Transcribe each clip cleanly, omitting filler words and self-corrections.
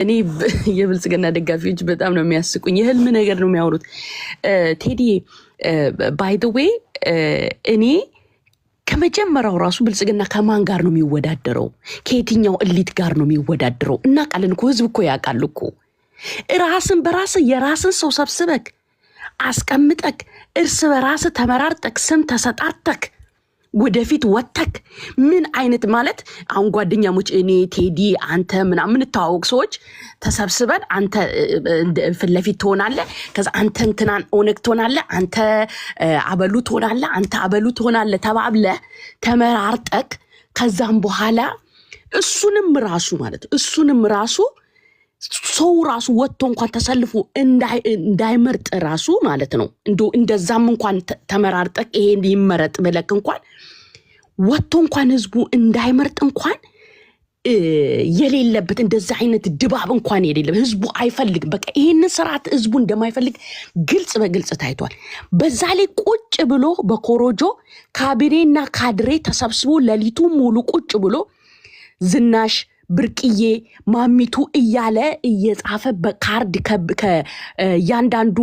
እኔ የብልጽግና ደጋፊዎች በጣም ነው የሚያስቁኝ። የህልም ነገር ነው የሚያወሩት። ቴዲ ባይ ዘ ዌይ እኔ ከመጀመሪያው ራሱ ብልጽግና ከማን ጋር ነው የሚወዳደረው? ከየትኛው እሊት ጋር ነው የሚወዳደረው? እና ቃልን እኮ ህዝብ እኮ ያውቃል እኮ። ራስን በራስ የራስን ሰው ሰብስበክ አስቀምጠክ እርስ በራስ ተመራርጠክ ስም ተሰጣርተክ ወደፊት ወተክ ምን አይነት ማለት አሁን ጓደኛሞች እኔ ቴዲ አንተ ምናምን ተዋውቅ ሰዎች ተሰብስበን አንተ ፍለፊት ትሆናለህ ከዛ አንተ እንትናን ኦነክ ትሆናለህ አንተ አበሉ ትሆናለህ አንተ አበሉ ትሆናለህ ተባብለ ተመራርጠክ ከዛም በኋላ እሱንም ራሱ ሰው ራሱ ወጥቶ እንኳን ተሰልፎ እንዳይመርጥ ራሱ ማለት ነው እንደዛም እንኳን ተመራርጠክ ይሄን ይመረጥ በለክ እንኳን ወጥቶ እንኳን ህዝቡ እንዳይመርጥ እንኳን የሌለበት እንደዛ አይነት ድባብ እንኳን የሌለበት ህዝቡ አይፈልግ በቃ ይሄን ስርዓት ህዝቡ እንደማይፈልግ ግልጽ በግልጽ ታይቷል። በዛ ላይ ቁጭ ብሎ በኮሮጆ ካቢኔና ካድሬ ተሰብስቦ ለሊቱ ሙሉ ቁጭ ብሎ ዝናሽ ብርቅዬ ማሚቱ እያለ እየጻፈ በካርድ ከያንዳንዱ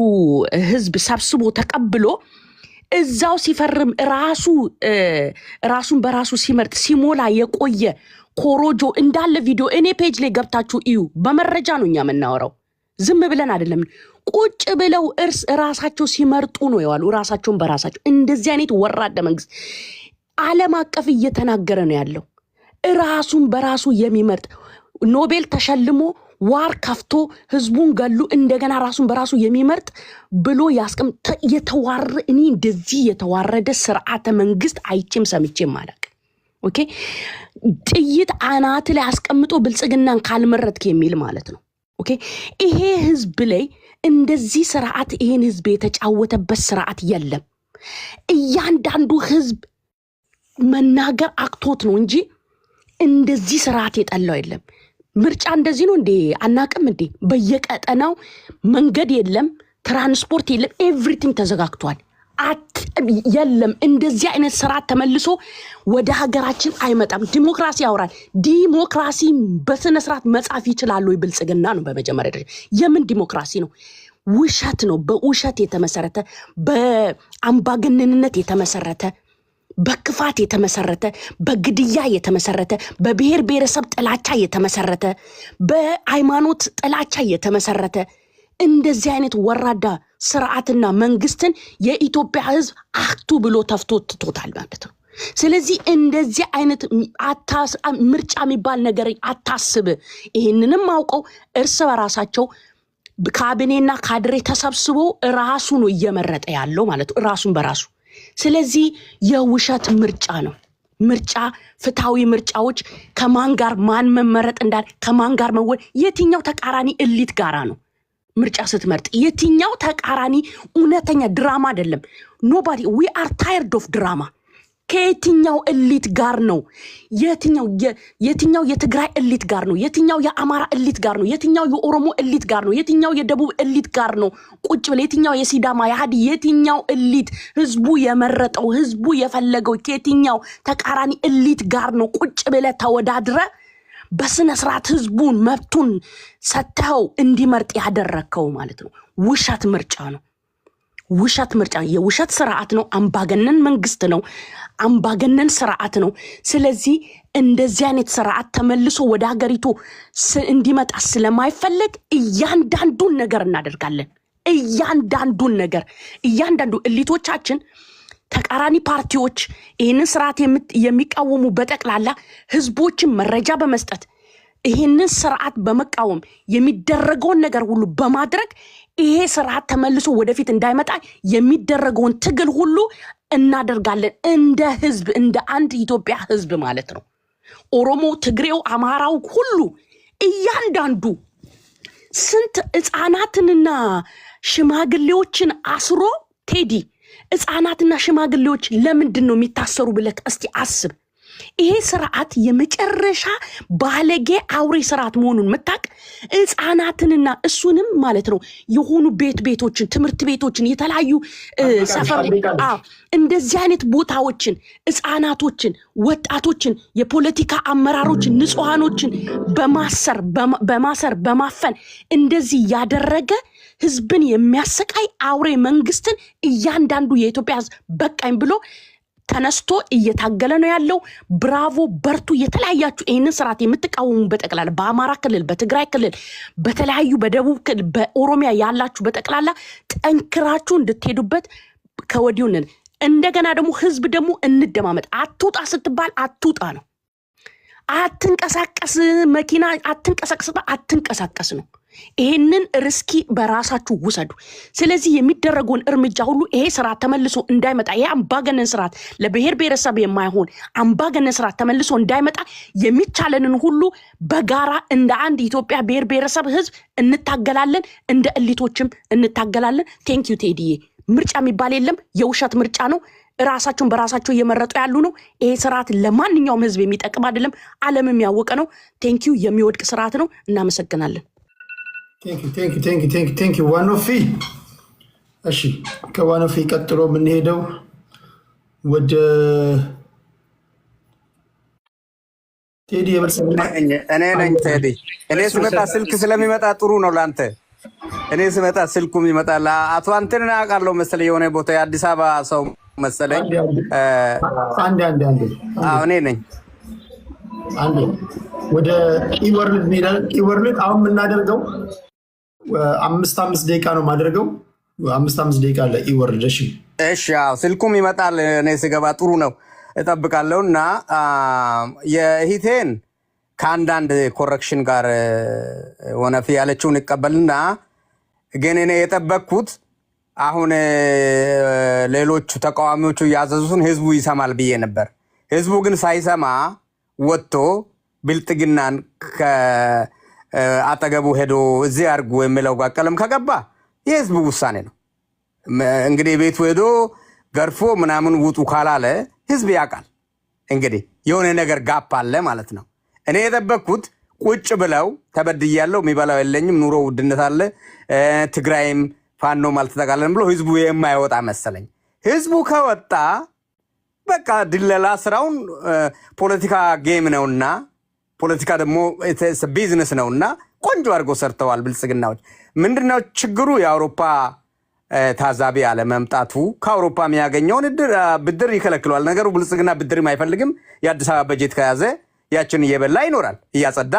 ህዝብ ሰብስቦ ተቀብሎ እዛው ሲፈርም ራሱን በራሱ ሲመርጥ ሲሞላ የቆየ ኮሮጆ እንዳለ ቪዲዮ እኔ ፔጅ ላይ ገብታችሁ እዩ። በመረጃ ነው እኛ የምናወራው ዝም ብለን አይደለም። ቁጭ ብለው ራሳቸው ሲመርጡ ነው የዋሉ ራሳቸውን በራሳቸው። እንደዚህ አይነት ወራዳ መንግስት ዓለም አቀፍ እየተናገረ ነው ያለው። ራሱን በራሱ የሚመርጥ ኖቤል ተሸልሞ ዋር ከፍቶ ህዝቡን ገሉ እንደገና ራሱን በራሱ የሚመርጥ ብሎ ያስቀም እኔ እንደዚህ የተዋረደ ስርዓተ መንግስት አይቼም ሰምቼም አላቅ። ኦኬ ጥይት አናት ላይ አስቀምጦ ብልጽግናን ካልመረጥክ የሚል ማለት ነው። ኦኬ ይሄ ህዝብ ላይ እንደዚህ ስርዓት ይሄን ህዝብ የተጫወተበት ስርዓት የለም። እያንዳንዱ ህዝብ መናገር አክቶት ነው እንጂ እንደዚህ ስርዓት የጠላው የለም። ምርጫ እንደዚህ ነው እንዴ? አናቅም እንዴ? በየቀጠናው መንገድ የለም፣ ትራንስፖርት የለም፣ ኤቭሪቲንግ ተዘጋግቷል። የለም እንደዚህ አይነት ስርዓት ተመልሶ ወደ ሀገራችን አይመጣም። ዲሞክራሲ ያወራል። ዲሞክራሲ በስነ ስርዓት መጻፍ ይችላል ወይ? ብልጽግና ነው በመጀመሪያ ደረጃ። የምን ዲሞክራሲ ነው? ውሸት ነው። በውሸት የተመሰረተ በአምባገነንነት የተመሰረተ በክፋት የተመሰረተ በግድያ የተመሰረተ በብሔር ብሔረሰብ ጥላቻ የተመሰረተ በሃይማኖት ጥላቻ የተመሰረተ እንደዚህ አይነት ወራዳ ስርዓትና መንግስትን የኢትዮጵያ ህዝብ አክቱ ብሎ ተፍቶታል ማለት ነው። ስለዚህ እንደዚህ አይነት ምርጫ የሚባል ነገር አታስብ። ይሄንንም አውቀው እርስ በራሳቸው ካቢኔና ካድሬ ተሰብስቦ ራሱ ነው እየመረጠ ያለው ማለት ነው ራሱን በራሱ። ስለዚህ የውሸት ምርጫ ነው። ምርጫ ፍትሃዊ ምርጫዎች ከማን ጋር ማን መመረጥ እንዳለ ከማን ጋር የትኛው ተቃራኒ እሊት ጋራ ነው ምርጫ ስትመርጥ የትኛው ተቃራኒ እውነተኛ ድራማ አይደለም። ኖባዲ ዊ አር ታየርድ ኦፍ ድራማ። ከየትኛው እሊት ጋር ነው? የትኛው የትግራይ እሊት ጋር ነው? የትኛው የአማራ እሊት ጋር ነው? የትኛው የኦሮሞ እሊት ጋር ነው? የትኛው የደቡብ እሊት ጋር ነው? ቁጭ ብለ የትኛው የሲዳማ የሃዲ የትኛው እሊት ህዝቡ የመረጠው ህዝቡ የፈለገው ከየትኛው ተቃራኒ እሊት ጋር ነው ቁጭ ብለ ተወዳድረ በስነ ስርዓት ህዝቡን መብቱን ሰተው እንዲመርጥ ያደረከው ማለት ነው? ውሸት ምርጫ ነው። ውሸት ምርጫ የውሸት ስርዓት ነው። አምባገነን መንግስት ነው። አምባገነን ስርዓት ነው። ስለዚህ እንደዚህ አይነት ስርዓት ተመልሶ ወደ ሀገሪቱ እንዲመጣ ስለማይፈልግ እያንዳንዱን ነገር እናደርጋለን። እያንዳንዱ እሊቶቻችን ተቃራኒ ፓርቲዎች ይህንን ስርዓት የሚቃወሙ በጠቅላላ ህዝቦችን መረጃ በመስጠት ይህንን ስርዓት በመቃወም የሚደረገውን ነገር ሁሉ በማድረግ ይሄ ስርዓት ተመልሶ ወደፊት እንዳይመጣ የሚደረገውን ትግል ሁሉ እናደርጋለን። እንደ ህዝብ እንደ አንድ ኢትዮጵያ ህዝብ ማለት ነው። ኦሮሞ፣ ትግሬው፣ አማራው ሁሉ እያንዳንዱ ስንት ህፃናትንና ሽማግሌዎችን አስሮ ቴዲ ህፃናትና ሽማግሌዎች ለምንድን ነው የሚታሰሩ ብለህ እስቲ አስብ። ይሄ ስርዓት የመጨረሻ ባለጌ አውሬ ስርዓት መሆኑን መታቅ ህፃናትንና እሱንም ማለት ነው የሆኑ ቤቶችን ትምህርት ቤቶችን የተለያዩ ሰፈር እንደዚህ አይነት ቦታዎችን ህፃናቶችን ወጣቶችን የፖለቲካ አመራሮችን ንጹሃኖችን በማሰር በማፈን እንደዚህ ያደረገ ህዝብን የሚያሰቃይ አውሬ መንግስትን እያንዳንዱ የኢትዮጵያ ህዝብ በቃኝ ብሎ ተነስቶ እየታገለ ነው ያለው። ብራቮ በርቱ። የተለያያችሁ ይሄንን ስርዓት የምትቃወሙ በጠቅላላ በአማራ ክልል በትግራይ ክልል በተለያዩ በደቡብ ክልል በኦሮሚያ ያላችሁ በጠቅላላ ጠንክራችሁ እንድትሄዱበት ከወዲሁ ነን። እንደገና ደግሞ ህዝብ ደግሞ እንደማመጥ አትውጣ ስትባል አትውጣ ነው። አትንቀሳቀስ መኪና አትንቀሳቀስ ነው። ይሄንን ርስኪ በራሳችሁ ውሰዱ። ስለዚህ የሚደረገውን እርምጃ ሁሉ ይሄ ስርዓት ተመልሶ እንዳይመጣ ይሄ አምባገነን ስርዓት ለብሔር ብሔረሰብ የማይሆን አምባገነን ስርዓት ተመልሶ እንዳይመጣ የሚቻለንን ሁሉ በጋራ እንደ አንድ ኢትዮጵያ ብሔር ብሔረሰብ ህዝብ እንታገላለን፣ እንደ እሊቶችም እንታገላለን። ቴንክ ዩ ቴዲዬ። ምርጫ የሚባል የለም፣ የውሸት ምርጫ ነው። ራሳቸውን በራሳቸው እየመረጡ ያሉ ነው። ይሄ ስርዓት ለማንኛውም ህዝብ የሚጠቅም አይደለም፣ ዓለምም ያወቀ ነው። ቴንክ ዩ። የሚወድቅ ስርዓት ነው። እናመሰግናለን። ቴንክ ዩ ዋኖፊ። እሺ ከዋኖፊ ቀጥሎ የምንሄደው ወደ ቴዲ እኔ ነኝ። ቴዲ እኔ ስመጣ ስልክ ስለሚመጣ ጥሩ ነው ላንተ። እኔ ስመጣ ስልኩም ይመጣል። አቶ አንተን አውቃለሁ መሰለኝ የሆነ ቦታ የአዲስ አበባ ሰው መሰለኝ። አንዴ እኔ ነኝ። አንዴ ወደ ኢወርልድ አሁን የምናደርገው 5 ደቂቃ ነው ማድረገው። 5 ደቂቃ አለ ኢወርልድ። እሺ ስልኩም ይመጣል። እኔ ስገባ ጥሩ ነው እጠብቃለሁ። እና የሂቴን ከአንዳንድ ኮረክሽን ጋር ወነፍ ያለችውን ይቀበልና ግን እኔ የጠበቅኩት አሁን ሌሎቹ ተቃዋሚዎቹ ያዘዙትን ህዝቡ ይሰማል ብዬ ነበር። ህዝቡ ግን ሳይሰማ ወጥቶ ብልጥግናን ከአጠገቡ ሄዶ እዚህ አድርጉ የሚለው ጋር ቀለም ከገባ የህዝቡ ውሳኔ ነው። እንግዲህ ቤቱ ሄዶ ገርፎ ምናምን ውጡ ካላለ ህዝብ ያውቃል። እንግዲህ የሆነ ነገር ጋፕ አለ ማለት ነው። እኔ የጠበቅኩት ቁጭ ብለው ተበድያለሁ፣ የሚበላው የለኝም፣ ኑሮ ውድነት አለ፣ ትግራይም ፋኖም አልተጠቃለንም ብሎ ህዝቡ የማይወጣ መሰለኝ። ህዝቡ ከወጣ በቃ ድለላ ስራውን ፖለቲካ ጌም ነውና ፖለቲካ ደግሞ ቢዝነስ ነውና ቆንጆ አድርጎ ሰርተዋል ብልጽግናዎች። ምንድነው ችግሩ? የአውሮፓ ታዛቢ አለመምጣቱ። ከአውሮፓ የሚያገኘውን ብድር ይከለክለዋል። ነገሩ ብልጽግና ብድርም አይፈልግም። የአዲስ አበባ በጀት ከያዘ ያችን እየበላ ይኖራል። እያጸዳ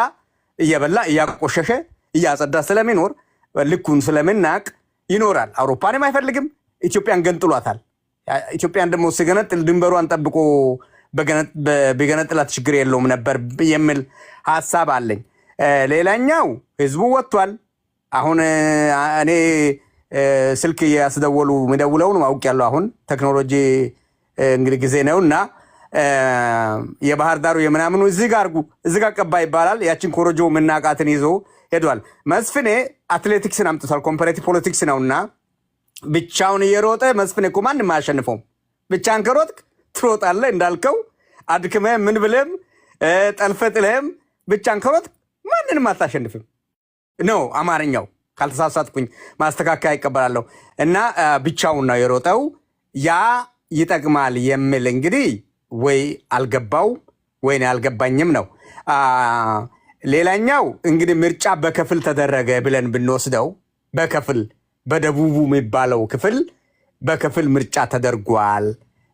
እየበላ እያቆሸሸ እያጸዳ ስለሚኖር ልኩን ስለምናቅ ይኖራል። አውሮፓንም አይፈልግም። ኢትዮጵያን ገንጥሏታል። ኢትዮጵያን ደግሞ ሲገነጥል ድንበሯን ጠብቆ በገነጥላት ችግር የለውም ነበር የሚል ሀሳብ አለኝ። ሌላኛው ህዝቡ ወጥቷል። አሁን እኔ ስልክ ያስደወሉ የሚደውለውን አውቄያለሁ። አሁን ቴክኖሎጂ እንግዲህ ጊዜ ነውና የባህር ዳሩ የምናምኑ እዚህ ጋር ቀባ ይባላል። ያችን ኮረጆ ምናቃትን ይዞ ሄዷል። መስፍኔ አትሌቲክስን አምጥቷል። ኮምፓሬቲቭ ፖለቲክስ ነውና ብቻውን እየሮጠ መስፍኔ እኮ ማንም አያሸንፈውም። ብቻን ከሮጥክ ትሮጣለህ እንዳልከው አድክመህ ምን ብለህም ጠልፈህ ጥለህም ብቻን ከሮጥክ ማንንም አታሸንፍም ነው አማርኛው። ካልተሳሳትኩኝ ማስተካከያ ይቀበላለሁ። እና ብቻውን ነው የሮጠው። ያ ይጠቅማል የሚል እንግዲህ ወይ አልገባው ወይ አልገባኝም ነው። ሌላኛው እንግዲህ ምርጫ በከፍል ተደረገ ብለን ብንወስደው በከፍል በደቡቡ የሚባለው ክፍል በከፍል ምርጫ ተደርጓል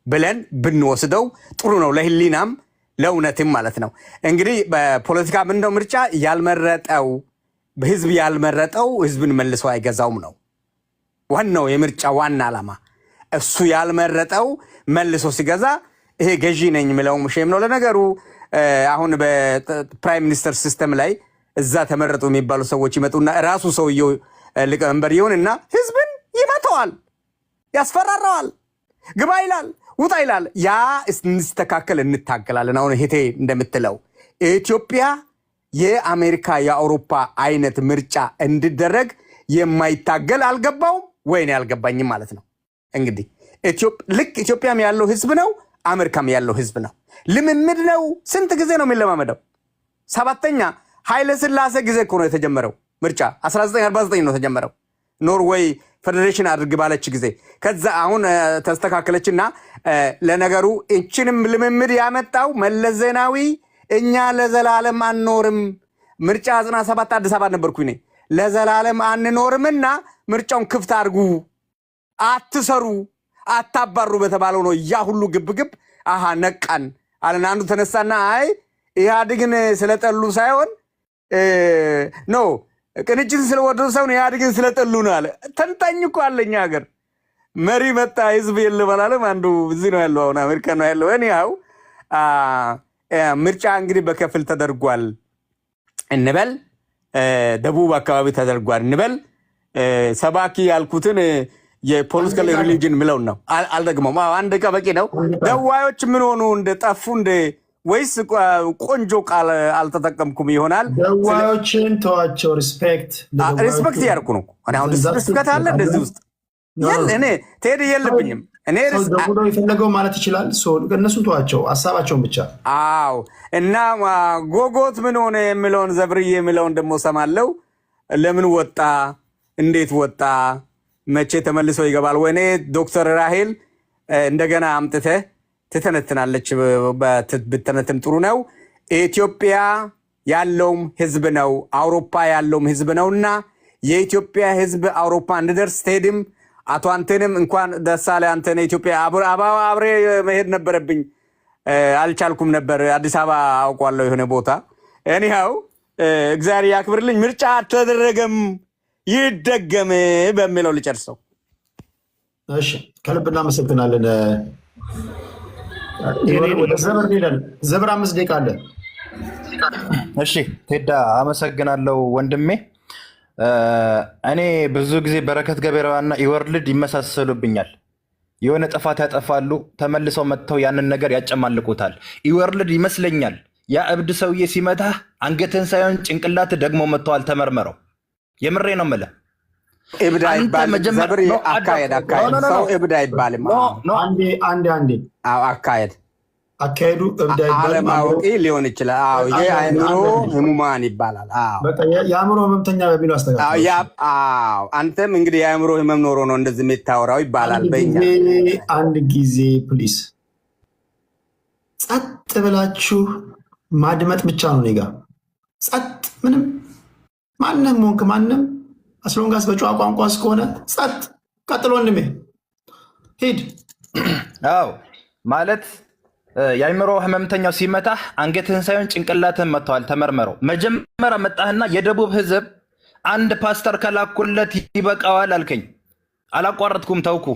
ብለን ብንወስደው ጥሩ ነው፣ ለህሊናም ለእውነትም ማለት ነው። እንግዲህ በፖለቲካ ምንድነው ምርጫ ያልመረጠው ህዝብ ያልመረጠው ህዝብን መልሶ አይገዛውም ነው ዋናው የምርጫ ዋና ዓላማ። እሱ ያልመረጠው መልሶ ሲገዛ ይሄ ገዢ ነኝ የሚለው ሼም ነው። ለነገሩ አሁን በፕራይም ሚኒስተር ሲስተም ላይ እዛ ተመረጡ የሚባሉ ሰዎች ይመጡና ራሱ ሰውየው ሊቀመንበር ይሆንና ህዝብን ይመተዋል፣ ያስፈራራዋል፣ ግባ ይላል፣ ውጣ ይላል። ያ እንስተካከል እንታገላለን። አሁን ሄቴ እንደምትለው ኢትዮጵያ የአሜሪካ የአውሮፓ አይነት ምርጫ እንዲደረግ የማይታገል አልገባውም ወይኔ አልገባኝም ማለት ነው። እንግዲህ ልክ ኢትዮጵያም ያለው ህዝብ ነው፣ አሜሪካም ያለው ህዝብ ነው። ልምምድ ነው። ስንት ጊዜ ነው የሚለማመደው? ሰባተኛ ኃይለ ሥላሴ ጊዜ እኮ ነው የተጀመረው ምርጫ 1949 ነው የተጀመረው። ኖርዌይ ፌዴሬሽን አድርግ ባለች ጊዜ ከዛ አሁን ተስተካከለችና ለነገሩ እችንም ልምምድ ያመጣው መለስ ዜናዊ እኛ ለዘላለም አንኖርም ምርጫ 97 አዲስ አበባ ነበርኩኝ እኔ ለዘላለም አንኖርምና ምርጫውን ክፍት አድርጉ አትሰሩ አታባሩ በተባለው ነው ያ ሁሉ ግብግብ አሃ ነቃን አለና አንዱ ተነሳና አይ ኢህአዴግን ስለጠሉ ሳይሆን ኖ ቅንጅትን ስለወደዱ ሳይሆን ኢህአዴግን ስለጠሉ ነው አለ። ተንታኝ እኮ አለኛ ሀገር መሪ መጣ ህዝብ የለም አላለም። አንዱ እዚህ ነው ያለው አሁን አሜሪካ ነው ያለው። እኔው ምርጫ እንግዲህ በከፍል ተደርጓል እንበል፣ ደቡብ አካባቢ ተደርጓል እንበል። ሰባኪ ያልኩትን የፖለቲካል ሪሊጅን ምለው ነው አልደግመውም። አንድ ደቂቃ በቂ ነው። ደዋዮች ምን ሆኑ እንደ ጠፉ እንደ ወይስ ቆንጆ ቃል አልተጠቀምኩም ይሆናል። ደዋዮችን ተዋቸው። ሪስፔክት ያርኩ ነው። እኔ አሁን ሪስፔክት አለ እንደዚህ ውስጥ የለ እኔ ቴዲ የለብኝም። እኔ የፈለገው ማለት ይችላል። እነሱን ተዋቸው፣ ሀሳባቸውን ብቻ። አዎ እና ጎጎት ምን ሆነ የሚለውን ዘብርዬ የሚለውን ደግሞ ሰማለው። ለምን ወጣ? እንዴት ወጣ? መቼ ተመልሶ ይገባል? ወይኔ ዶክተር ራሄል እንደገና አምጥተህ ትተነትናለች። ብትተነትን ጥሩ ነው። ኢትዮጵያ ያለውም ህዝብ ነው፣ አውሮፓ ያለውም ህዝብ ነውና የኢትዮጵያ ህዝብ አውሮፓ እንድደርስ ቴድም አቶ አንተንም እንኳን ደስ አለ። አንተን ኢትዮጵያ አብሬ መሄድ ነበረብኝ አልቻልኩም ነበር። አዲስ አበባ አውቋለሁ የሆነ ቦታ። እኒሃው እግዚአብሔር ያክብርልኝ። ምርጫ አልተደረገም ይደገም በሚለው ልጨርሰው። እሺ ከልብ እናመሰግናለን። ወደ ዘበር ሄደን ዘበር 5 ደቂቃ አለ። እሺ ቴዳ አመሰግናለሁ ወንድሜ። እኔ ብዙ ጊዜ በረከት ገበሬዋና ኢወርልድ ይመሳሰሉብኛል። የሆነ ጥፋት ያጠፋሉ፣ ተመልሰው መጥተው ያንን ነገር ያጨማልቁታል። ኢወርልድ ይመስለኛል ያ እብድ ሰውዬ ሲመታህ አንገትህን ሳይሆን ጭንቅላት ደግሞ መጥተዋል። ተመርመረው። የምሬ ነው የምልህ። እብድ አይባልም። ዘብር አካሄድ ሰው እብድ አይባልም። አንዴ አካሄዱ እብድ አይባልም። አለማወቅ ሊሆን ይችላል። አዎ ይሄ አእምሮ ህሙማን ይባላል። አዎ በቃ የአእምሮ ህመምተኛ በሚለው አስተካክል። አዎ አንተም እንግዲህ የአእምሮ ህመም ኖሮ ነው እንደዚህ የምታወራው ይባላል በእኛ። አንድ ጊዜ ፕሊስ ጸጥ ብላችሁ ማድመጥ ብቻ ነው። እኔ ጋ ጸጥ ምንም ማንም ሆንክ ማንም አስሎንጋስ በጨዋ ቋንቋ እስከሆነ ጸጥ ቀጥሎ ወንድሜ ሂድ። አዎ ማለት የአእምሮ ህመምተኛው ሲመታህ አንገትህን ሳይሆን ጭንቅላትህን መጥተዋል። ተመርመረው። መጀመሪያ መጣህና የደቡብ ህዝብ አንድ ፓስተር ከላኩለት ይበቃዋል አልከኝ። አላቋረጥኩም፣ ተውኩ።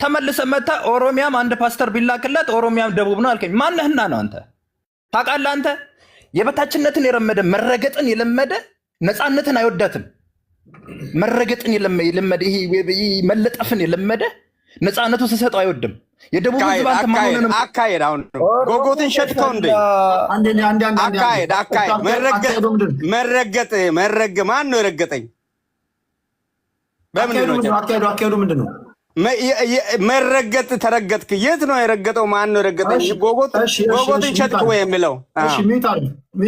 ተመልሰ መታ ኦሮሚያም አንድ ፓስተር ቢላክለት ኦሮሚያም ደቡብ ነው አልከኝ። ማነህና ነው አንተ? ታውቃለህ? አንተ የበታችነትን የለመደ መረገጥን የለመደ ነፃነትን አይወዳትም። መረገጥን የለመደ መለጠፍን የለመደ ነፃነቱ ስሰጠው አይወድም። የደቡብ ህዝብ አንተ ማንንም አካሄድ አሁን ጎጎትን ሸጥከው እንዴ? አካሄድ መረገጥ ማን ነው የረገጠኝ? በምን ነው አካሄዱ ምንድን ነው? መረገጥ ተረገጥክ። የት ነው የረገጠው? ማን ነው የረገጠኝ? ጎጎትን ሸጥክ ወይ የሚለው ሚት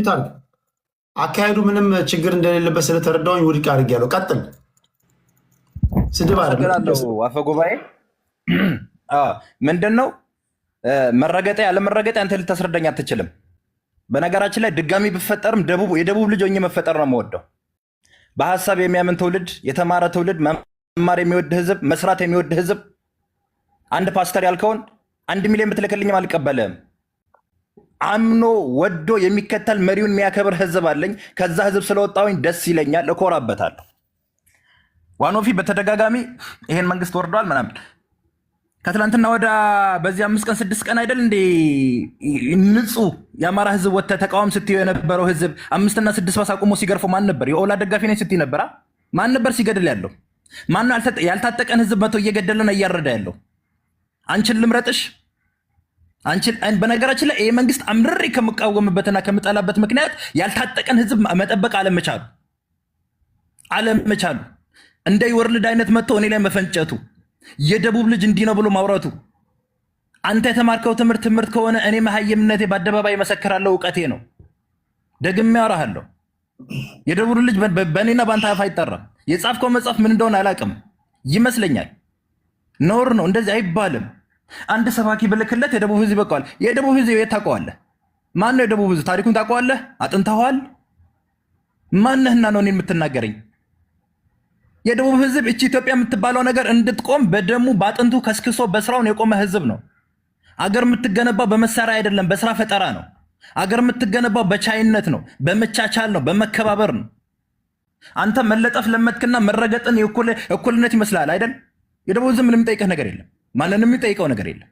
አድርግ። አካሄዱ ምንም ችግር እንደሌለበት ስለተረዳውኝ ውድቅ አድርጌያለሁ። ቀጥል። ስድብ አፈ ጉባኤ ምንድን ነው መረገጤ ያለመረገጤ አንተ ልታስረዳኝ አትችልም። በነገራችን ላይ ድጋሚ ብፈጠርም የደቡብ ልጅ ሆኜ መፈጠር ነው የምወደው። በሀሳብ የሚያምን ትውልድ፣ የተማረ ትውልድ፣ መማር የሚወድ ህዝብ፣ መስራት የሚወድ ህዝብ። አንድ ፓስተር ያልከውን 1 ሚሊዮን ብትልክልኝም አልቀበልም። አምኖ ወዶ የሚከተል መሪውን የሚያከብር ህዝብ አለኝ። ከዛ ህዝብ ስለወጣሁኝ ደስ ይለኛል፣ እኮራበታለሁ። ዋኖፊ በተደጋጋሚ ይሄን መንግስት ወርዷል ምናምን ከትላንትና ወደ በዚህ 5 ቀን 6 ቀን አይደል እንዴ ንጹህ የአማራ ህዝብ ወጥተ ተቃዋም ስትየው የነበረው ህዝብ 5 እና 6 ባስ አቁሞ ሲገርፈው ማን ነበር? የኦላ ደጋፊ ነኝ ስትይ ነበር። ማን ነበር ሲገድል ያለው? ማን ነው ያልታጠቀን ህዝብ መቶ እየገደለ ነው እያረዳ ያለው? አንቺን ልምረጥሽ? አንቺን በነገራችን ላይ ይሄ መንግስት አምርሬ ከምቃወምበትና ከምጠላበት ምክንያት ያልታጠቀን ህዝብ መጠበቅ አለመቻሉ እንደ ይወርልድ አይነት መጥቶ እኔ ላይ መፈንጨቱ የደቡብ ልጅ እንዲህ ነው ብሎ ማውራቱ አንተ የተማርከው ትምህርት ከሆነ እኔ መሀይምነቴ በአደባባይ መሰክራለሁ፣ እውቀቴ ነው። ደግሜ አወራሃለሁ። የደቡብ ልጅ በእኔና በአንተ አፍ አይጠራም። የጻፍከው መጽሐፍ ምን እንደሆነ አላውቅም ይመስለኛል። ነውር ነው፣ እንደዚህ አይባልም። አንድ ሰባኪ ብልክለት የደቡብ ህዝብ ይበቃዋል። የደቡብ ህዝብ የት ታውቀዋለህ? ማን ነው የደቡብ ህዝብ? ታሪኩን ታውቀዋለህ? አጥንተኸዋል? ማነህና ነው እኔን የምትናገረኝ? የደቡብ ህዝብ እቺ ኢትዮጵያ የምትባለው ነገር እንድትቆም በደሙ በአጥንቱ ከስክሶ በስራውን የቆመ ህዝብ ነው። አገር የምትገነባው በመሳሪያ አይደለም፣ በስራ ፈጠራ ነው። አገር የምትገነባው በቻይነት ነው፣ በመቻቻል ነው፣ በመከባበር ነው። አንተ መለጠፍ ለመትክና መረገጥን እኩልነት ይመስላል አይደል? የደቡብ ህዝብ ምንም የሚጠይቅህ ነገር የለም፣ ማንንም የሚጠይቀው ነገር የለም።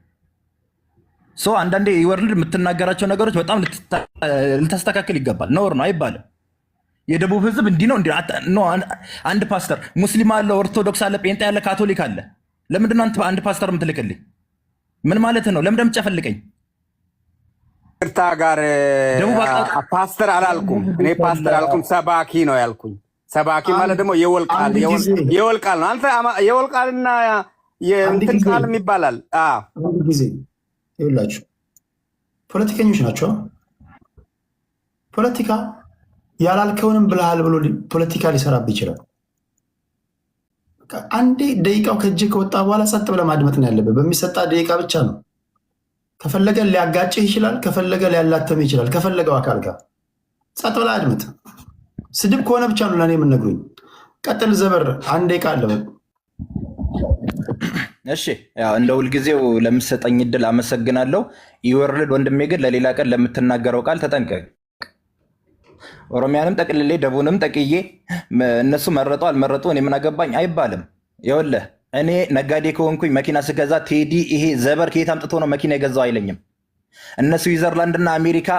አንዳንዴ ይወርልድ የምትናገራቸው ነገሮች በጣም ልታስተካከል ይገባል። ነውር ነው አይባልም። የደቡብ ህዝብ እንዲህ ነው። አንድ ፓስተር ሙስሊም አለ፣ ኦርቶዶክስ አለ፣ ጴንጤ ያለ፣ ካቶሊክ አለ። ለምንድን ነው አንድ ፓስተር የምትልክልኝ? ምን ማለት ነው? ለምን እንደምትጨፈልቀኝ? ቅርታ ጋር ፓስተር አላልኩም እኔ ፓስተር አላልኩም፣ ሰባኪ ነው ያልኩኝ። ሰባኪ ማለት ደግሞ የወልቃል ነው። አንተ የወልቃልና የእንትን ቃልም ይባላል። አንድ ጊዜ ይኸውላችሁ ፖለቲከኞች ናቸው። ፖለቲካ ያላልከውንም ብለሃል ብሎ ፖለቲካ ሊሰራብ ይችላል። አንዴ ደቂቃው ከእጅ ከወጣ በኋላ ጸጥ ብለህ ማድመጥ ነው ያለብህ። በሚሰጣ ደቂቃ ብቻ ነው። ከፈለገ ሊያጋጭህ ይችላል፣ ከፈለገ ሊያላተም ይችላል። ከፈለገው አካል ጋር ጸጥ ብለህ አድመጥ። ስድብ ከሆነ ብቻ ነው ለእኔ የምነግሩኝ። ቀጥል ዘበር። አንድ ደቂቃ አለ። እሺ፣ ያው እንደ ሁልጊዜው ለምሰጠኝ እድል አመሰግናለሁ። ይወርልድ ወንድሜ፣ ግን ለሌላ ቀን ለምትናገረው ቃል ተጠንቀቅ። ኦሮሚያንም ጠቅልሌ ደቡብንም ጠቅዬ እነሱ መረጡ አልመረጡ እኔ ምን አገባኝ አይባልም። ይኸውልህ እኔ ነጋዴ ከሆንኩኝ መኪና ስገዛ ቴዲ ይሄ ዘበር ከየት አምጥቶ ነው መኪና የገዛው አይለኝም። እነ ስዊዘርላንድና አሜሪካ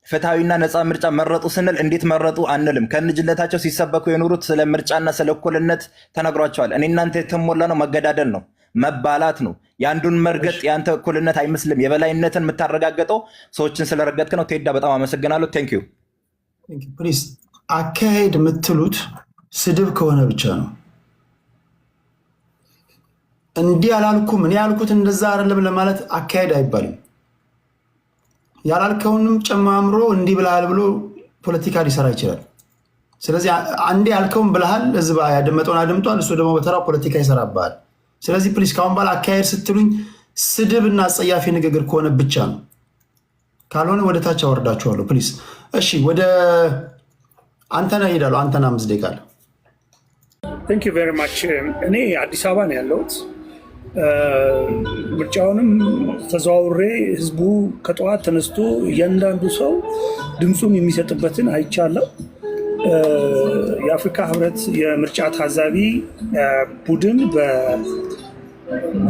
ፍትሐዊና ነፃ ምርጫ መረጡ ስንል እንዴት መረጡ አንልም። ከልጅነታቸው ሲሰበኩ የኖሩት ስለ ምርጫና ስለ እኩልነት ተነግሯቸዋል። እኔ እናንተ የተሞላ ነው መገዳደል ነው መባላት ነው። የአንዱን መርገጥ የአንተ እኩልነት አይመስልም። የበላይነትን የምታረጋገጠው ሰዎችን ስለረገጥክ ነው። ቴዳ በጣም አመሰግናለሁ። ቴንክ ዩ ፕሊዝ። አካሄድ የምትሉት ስድብ ከሆነ ብቻ ነው። እንዲህ አላልኩም እኔ ያልኩት እንደዛ አይደለም ለማለት አካሄድ አይባልም። ያላልከውንም ጨማምሮ እንዲህ ብለሃል ብሎ ፖለቲካ ሊሰራ ይችላል። ስለዚህ አንዴ ያልከውን ብለሃል፣ ህዝብ ያደመጠውን አድምጧል። እሱ ደግሞ በተራ ፖለቲካ ይሰራብሃል። ስለዚህ ፕሊዝ ካሁን በኋላ አካሄድ ስትሉኝ ስድብ እና አጸያፊ ንግግር ከሆነ ብቻ ነው። ካልሆነ ወደ ታች አወርዳችኋለሁ ፕሊዝ። እሺ ወደ አንተና ሄዳለሁ። አንተና 5 ደቂቃ አለ። ቴንክ ዩ ቬሪ ማች። እኔ አዲስ አበባ ነው ያለሁት። ምርጫውንም ተዘዋውሬ ህዝቡ ከጠዋት ተነስቶ እያንዳንዱ ሰው ድምፁን የሚሰጥበትን አይቻለሁ። የአፍሪካ ህብረት የምርጫ ታዛቢ ቡድን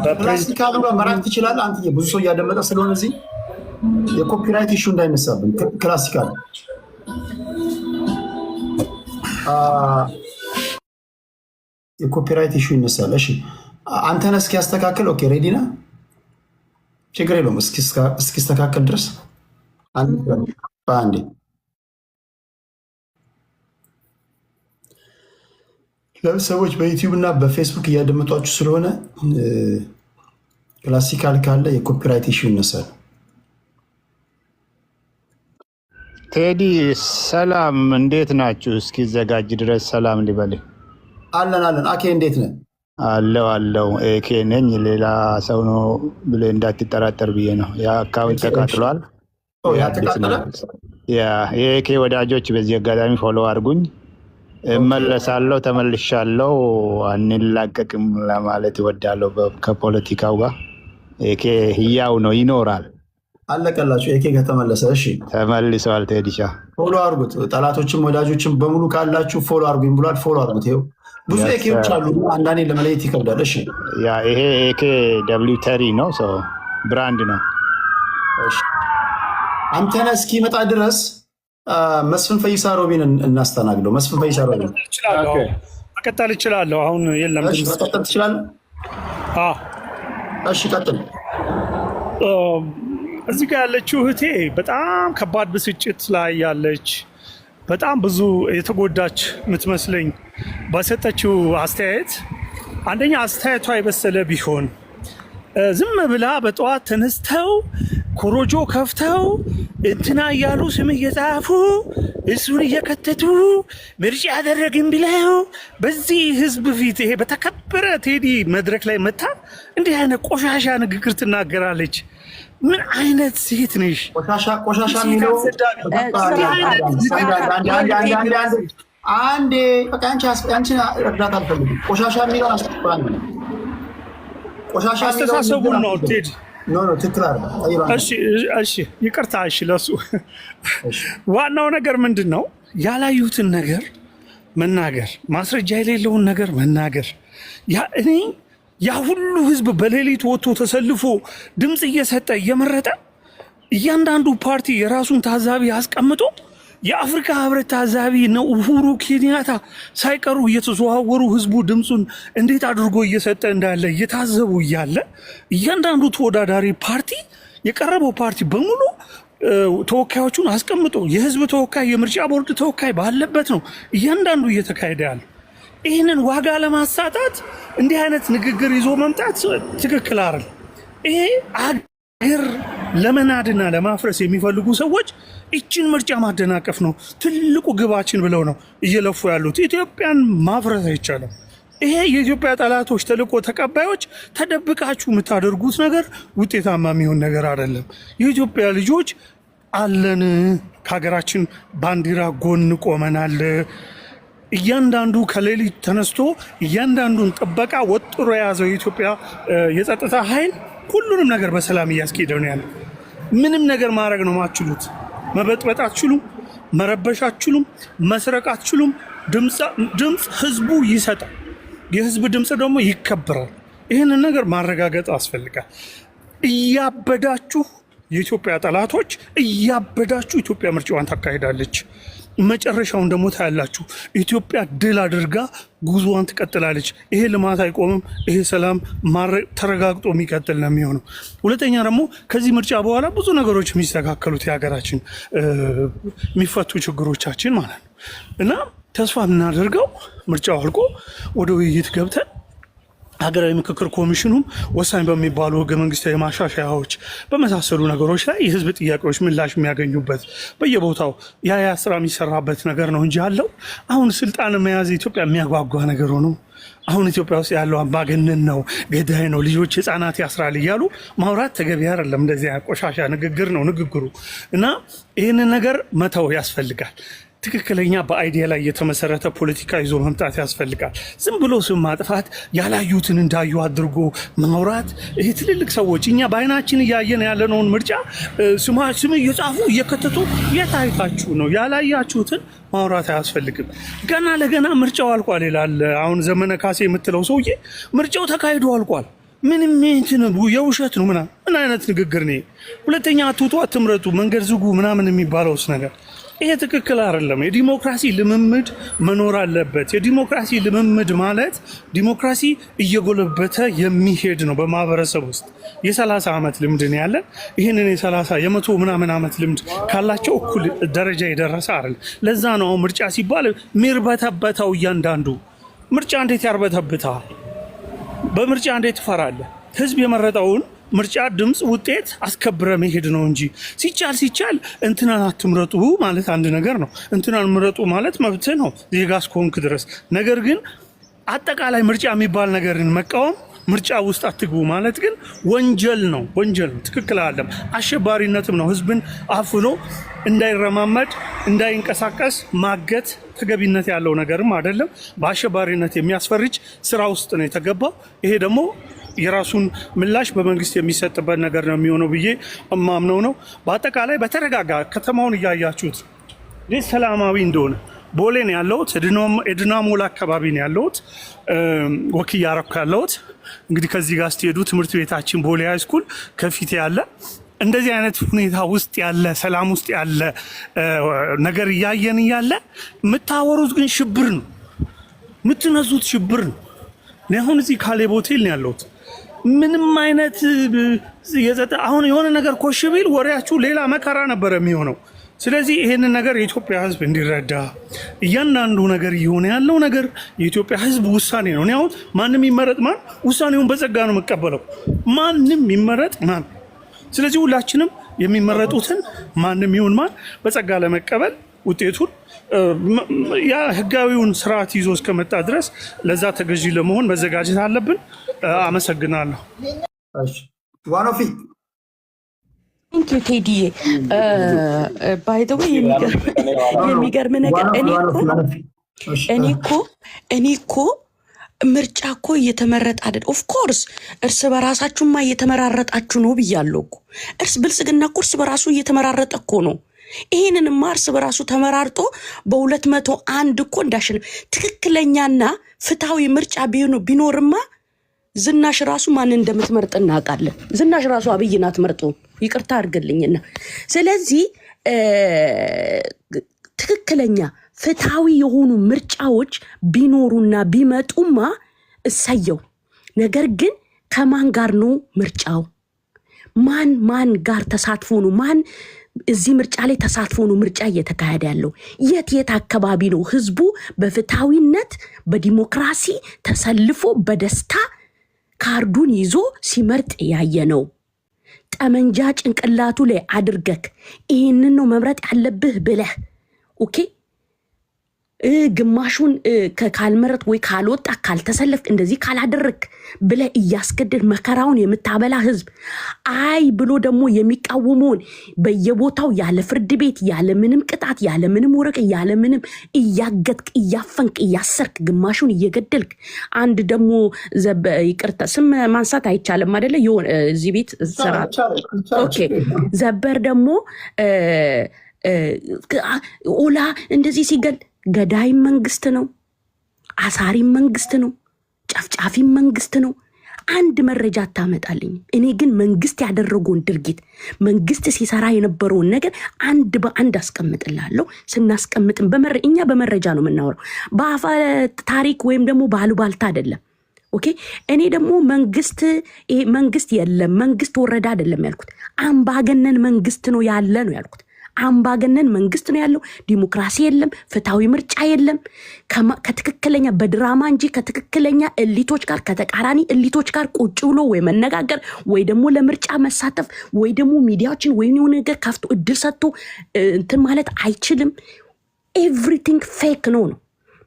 በፕሬዚዳንት መራት ትችላለህ። አንተ ብዙ ሰው እያደመጠ ስለሆነ እዚህ የኮፒራይት ኢሹ እንዳይነሳብን ክላሲካል የኮፒራይት ኢሹ ይነሳል። እሺ አንተን እስኪ ያስተካክል። ኦኬ ሬዲ ነህ? ችግር የለውም። እስኪስተካከል ድረስ በአንዴ ሰዎች በዩቲዩብ እና በፌስቡክ እያደመጧችሁ ስለሆነ ክላሲካል ካለ የኮፒራይት ኢሹ ይነሳል። ቴዲ ሰላም፣ እንዴት ናችሁ? እስኪዘጋጅ ድረስ ሰላም ሊበልህ። አለን። አኬ እንዴት ነህ? አለው ኤኬ ነኝ። ሌላ ሰው ነው ብለህ እንዳትጠራጠር ብዬ ነው። የአካውንት ተቃጥሏል። የኤኬ ወዳጆች በዚህ አጋጣሚ ፎሎ አድርጉኝ። እመለሳለሁ፣ ተመልሻለሁ። አንላቀቅም ለማለት ይወዳለሁ። ከፖለቲካው ጋር ኤኬ ህያው ነው፣ ይኖራል። አለቀላችሁ። ኤኬ ከተመለሰ እሺ፣ ተመልሰዋል። ቴዲሻ ፎሎ አድርጉት። ጠላቶችም ወዳጆችም በሙሉ ካላችሁ ፎሎ አድርጉኝ ብሏል። ፎሎ አድርጉት። ይኸው ብዙ ኤኬዎች አሉ፣ አንዳንዴ ለመለየት ይከብዳል። እሺ ይሄ ኤኬ ደብሊው ተሪ ነው፣ ሰው ብራንድ ነው። አንተነህ እስኪመጣ ድረስ መስፍን ፈይሳ ሮቢን እናስተናግደው። መስፍን ፈይሳ ሮቢን መቀጠል እችላለሁ። አሁን የለም። መቀጠል ትችላለህ? እሺ ቀጥል። እዚህ ጋር ያለችው እህቴ በጣም ከባድ ብስጭት ላይ ያለች፣ በጣም ብዙ የተጎዳች የምትመስለኝ በሰጠችው አስተያየት። አንደኛ አስተያየቷ የበሰለ ቢሆን ዝም ብላ በጠዋት ተነስተው ኮሮጆ ከፍተው እንትና እያሉ ስም እየጻፉ እሱን እየከተቱ ምርጫ ያደረግን ብለው በዚህ ህዝብ ፊት ይሄ በተከበረ ቴዲ መድረክ ላይ መታ እንዲህ አይነት ቆሻሻ ንግግር ትናገራለች። ምን አይነት ሴት ነሽ? ቆሻሻ የሚለው አንዴ በቃ አንቺ እርዳታ አልፈልግም። ቆሻሻ የሚለው ቆሻሻ አስተሳሰቡን ነው ቴዲ። ትክክል አይደለም። እሺ ይቅርታ። እሺ ለሱ ዋናው ነገር ምንድን ነው? ያላዩትን ነገር መናገር፣ ማስረጃ የሌለውን ነገር መናገር። እኔ ያ ሁሉ ህዝብ በሌሊት ወጥቶ ተሰልፎ ድምፅ እየሰጠ እየመረጠ እያንዳንዱ ፓርቲ የራሱን ታዛቢ አስቀምጦ የአፍሪካ ህብረት ታዛቢ ነው ኡሁሩ ኬንያታ ሳይቀሩ እየተዘዋወሩ ህዝቡ ድምፁን እንዴት አድርጎ እየሰጠ እንዳለ እየታዘቡ እያለ እያንዳንዱ ተወዳዳሪ ፓርቲ የቀረበው ፓርቲ በሙሉ ተወካዮቹን አስቀምጦ የህዝብ ተወካይ የምርጫ ቦርድ ተወካይ ባለበት ነው እያንዳንዱ እየተካሄደ ያለ። ይህንን ዋጋ ለማሳጣት እንዲህ አይነት ንግግር ይዞ መምጣት ትክክል አይደል። ይሄ አገር ለመናድና ለማፍረስ የሚፈልጉ ሰዎች ይችን ምርጫ ማደናቀፍ ነው ትልቁ ግባችን ብለው ነው እየለፉ ያሉት። ኢትዮጵያን ማፍረስ አይቻልም። ይሄ የኢትዮጵያ ጠላቶች ተልእኮ ተቀባዮች ተደብቃችሁ የምታደርጉት ነገር ውጤታማ የሚሆን ነገር አይደለም። የኢትዮጵያ ልጆች አለን፣ ከሀገራችን ባንዲራ ጎን ቆመናል። እያንዳንዱ ከሌሊት ተነስቶ እያንዳንዱን ጥበቃ ወጥሮ የያዘው የኢትዮጵያ የጸጥታ ኃይል ሁሉንም ነገር በሰላም እያስኬደ ነው ያለ። ምንም ነገር ማድረግ ነው ማችሉት። መበጥበጥ አትችሉም፣ መረበሽ አትችሉም፣ መስረቅ አትችሉም። ድምፅ ህዝቡ ይሰጣል። የህዝብ ድምፅ ደግሞ ይከበራል። ይህንን ነገር ማረጋገጥ አስፈልጋል። እያበዳችሁ የኢትዮጵያ ጠላቶች እያበዳችሁ ኢትዮጵያ ምርጫዋን ታካሂዳለች። መጨረሻውን ደግሞ ታያላችሁ። ኢትዮጵያ ድል አድርጋ ጉዞዋን ትቀጥላለች። ይሄ ልማት አይቆምም። ይሄ ሰላም ተረጋግጦ የሚቀጥል ነው የሚሆነው። ሁለተኛ ደግሞ ከዚህ ምርጫ በኋላ ብዙ ነገሮች የሚስተካከሉት የሀገራችን የሚፈቱ ችግሮቻችን ማለት ነው እና ተስፋ የምናደርገው ምርጫው አልቆ ወደ ውይይት ገብተን ሀገራዊ ምክክር ኮሚሽኑም ወሳኝ በሚባሉ ህገ መንግስታዊ ማሻሻያዎች በመሳሰሉ ነገሮች ላይ የህዝብ ጥያቄዎች ምላሽ የሚያገኙበት በየቦታው ያ ስራ የሚሰራበት ነገር ነው እንጂ ያለው አሁን ስልጣን መያዝ ኢትዮጵያ የሚያጓጓ ነገር ሆኖ አሁን ኢትዮጵያ ውስጥ ያለው አምባገነን ነው፣ ገዳይ ነው፣ ልጆች ህፃናት ያስራል እያሉ ማውራት ተገቢ አይደለም። እንደዚህ ቆሻሻ ንግግር ነው ንግግሩ እና ይህንን ነገር መተው ያስፈልጋል። ትክክለኛ በአይዲያ ላይ የተመሰረተ ፖለቲካ ይዞ መምጣት ያስፈልጋል። ዝም ብሎ ስም ማጥፋት፣ ያላዩትን እንዳዩ አድርጎ ማውራት። ይሄ ትልልቅ ሰዎች እኛ በአይናችን እያየን ያለነውን ምርጫ ስም እየጻፉ እየከተቱ የታይታችሁ ነው። ያላያችሁትን ማውራት አያስፈልግም። ገና ለገና ምርጫው አልቋል ይላል። አሁን ዘመነ ካሴ የምትለው ሰውዬ ምርጫው ተካሂዶ አልቋል። ምንም እንትን የውሸት ነው ምናምን። ምን አይነት ንግግር ነው? ሁለተኛ አትውጡ፣ አትምረጡ፣ መንገድ ዝጉ ምናምን የሚባለውስ ነገር ይሄ ትክክል አይደለም። የዲሞክራሲ ልምምድ መኖር አለበት። የዲሞክራሲ ልምምድ ማለት ዲሞክራሲ እየጎለበተ የሚሄድ ነው። በማህበረሰብ ውስጥ የ30 ዓመት ልምድ ነው ያለን። ይህንን የ100 ምናምን ዓመት ልምድ ካላቸው እኩል ደረጃ የደረሰ አይደለም። ለዛ ነው ምርጫ ሲባል ሚርበተበተው። እያንዳንዱ ምርጫ እንዴት ያርበተብታል? በምርጫ እንዴት ትፈራለህ? ህዝብ የመረጠውን ምርጫ ድምፅ ውጤት አስከብረ መሄድ ነው እንጂ ሲቻል እንትናን አትምረጡ ማለት አንድ ነገር ነው። እንትናን ምረጡ ማለት መብት ነው ዜጋ እስከሆንክ ድረስ። ነገር ግን አጠቃላይ ምርጫ የሚባል ነገርን መቃወም፣ ምርጫ ውስጥ አትግቡ ማለት ግን ወንጀል ነው። ትክክል አይደለም። አሸባሪነትም ነው። ህዝብን አፍኖ እንዳይረማመድ እንዳይንቀሳቀስ ማገት ተገቢነት ያለው ነገርም አይደለም። በአሸባሪነት የሚያስፈርጅ ስራ ውስጥ ነው የተገባው። ይሄ ደግሞ የራሱን ምላሽ በመንግስት የሚሰጥበት ነገር ነው የሚሆነው ብዬ እማምነው ነው። በአጠቃላይ በተረጋጋ ከተማውን እያያችሁት ይህ ሰላማዊ እንደሆነ ቦሌ ነው ያለሁት፣ ኤድና ሞል አካባቢ ነው ያለሁት፣ ወክ እያረኩ ያለሁት። እንግዲህ ከዚህ ጋር ስትሄዱ ትምህርት ቤታችን ቦሌ ሃይስኩል ከፊት ያለ እንደዚህ አይነት ሁኔታ ውስጥ ያለ ሰላም ውስጥ ያለ ነገር እያየን እያለ የምታወሩት ግን ሽብር ነው፣ የምትነዙት ሽብር ነው። እኔ አሁን እዚህ ካሌብ ሆቴል ነው ያለሁት። ምንም አይነት አሁን የሆነ ነገር ኮሽ ቢል ወሬያችሁ ሌላ መከራ ነበር የሚሆነው። ስለዚህ ይሄንን ነገር የኢትዮጵያ ህዝብ እንዲረዳ እያንዳንዱ ነገር እየሆነ ያለው ነገር የኢትዮጵያ ህዝብ ውሳኔ ነው። እኔ አሁን ማንም ይመረጥ ማን ውሳኔውን በጸጋ ነው የምቀበለው። ማንም ይመረጥ ማን። ስለዚህ ሁላችንም የሚመረጡትን ማንም ይሁን ማን በጸጋ ለመቀበል ውጤቱን ያ ህጋዊውን ስርዓት ይዞ እስከመጣ ድረስ ለዛ ተገዢ ለመሆን መዘጋጀት አለብን። አመሰግናለሁ። ዋኖፊ ቴንክ ዩ ቴዲዬ። ባይ ዘ ዌይ የሚገርም ነገር እኔ እኮ ምርጫ እኮ እየተመረጠ አይደል? ኦፍ ኮርስ እርስ በራሳችሁማ እየተመራረጣችሁ ነው ብያለሁ እኮ። ብልጽግና እኮ እርስ በራሱ እየተመራረጠ እኮ ነው። ይሄንንማ እርስ በራሱ ተመራርጦ በ201 እኮ እንዳሸነፈ ትክክለኛና ፍትሃዊ ምርጫ ቢኖርማ ዝናሽ ራሱ ማን እንደምትመርጥ እናውቃለን። ዝናሽ ራሱ አብይን አትመርጡም፣ ይቅርታ አድርግልኝና። ስለዚህ ትክክለኛ ፍትሃዊ የሆኑ ምርጫዎች ቢኖሩና ቢመጡማ እሰየው። ነገር ግን ከማን ጋር ነው ምርጫው? ማን ጋር ተሳትፎ ነው? ማን እዚህ ምርጫ ላይ ተሳትፎ ነው ምርጫ እየተካሄደ ያለው? የት አካባቢ ነው ህዝቡ በፍትሃዊነት በዲሞክራሲ ተሰልፎ በደስታ ካርዱን ይዞ ሲመርጥ ያየ ነው? ጠመንጃ ጭንቅላቱ ላይ አድርገክ ይህንን ነው መምረጥ ያለብህ ብለህ ኦኬ ግማሹን ካልመረጥ ወይ ካልወጣ ካልተሰለፍክ እንደዚህ ካላደረክ ብለህ እያስገደድ መከራውን የምታበላ ህዝብ አይ ብሎ ደግሞ የሚቃወመውን በየቦታው ያለ ፍርድ ቤት ያለ ምንም ቅጣት ያለ ምንም ወረቀት ያለ ምንም እያገድክ እያፈንክ እያሰርክ ግማሹን እየገደልክ አንድ ደግሞ ይቅርታ ስም ማንሳት አይቻልም አይደለ? እዚህ ቤት ሰራት ኦኬ ዘበር ደግሞ ኦላ እንደዚህ ሲገል ገዳይም መንግስት ነው፣ አሳሪም መንግስት ነው፣ ጨፍጫፊም መንግስት ነው። አንድ መረጃ አታመጣልኝ። እኔ ግን መንግስት ያደረገውን ድርጊት መንግስት ሲሰራ የነበረውን ነገር አንድ በአንድ አስቀምጥላለሁ። ስናስቀምጥም እኛ በመረጃ ነው የምናወራው፣ በአፈ ታሪክ ወይም ደግሞ ባሉባልታ አይደለም። ኦኬ እኔ ደግሞ መንግስት የለም መንግስት ወረዳ አይደለም ያልኩት፣ አምባገነን መንግስት ነው ያለ ነው ያልኩት። አምባገነን መንግስት ነው ያለው። ዲሞክራሲ የለም፣ ፍትሃዊ ምርጫ የለም። ከትክክለኛ በድራማ እንጂ ከትክክለኛ እሊቶች ጋር ከተቃራኒ እሊቶች ጋር ቁጭ ብሎ ወይ መነጋገር ወይ ደግሞ ለምርጫ መሳተፍ ወይ ደግሞ ሚዲያዎችን ወይ የሆነ ነገር ከፍቶ እድል ሰጥቶ እንትን ማለት አይችልም። ኤቭሪቲንግ ፌክ ነው።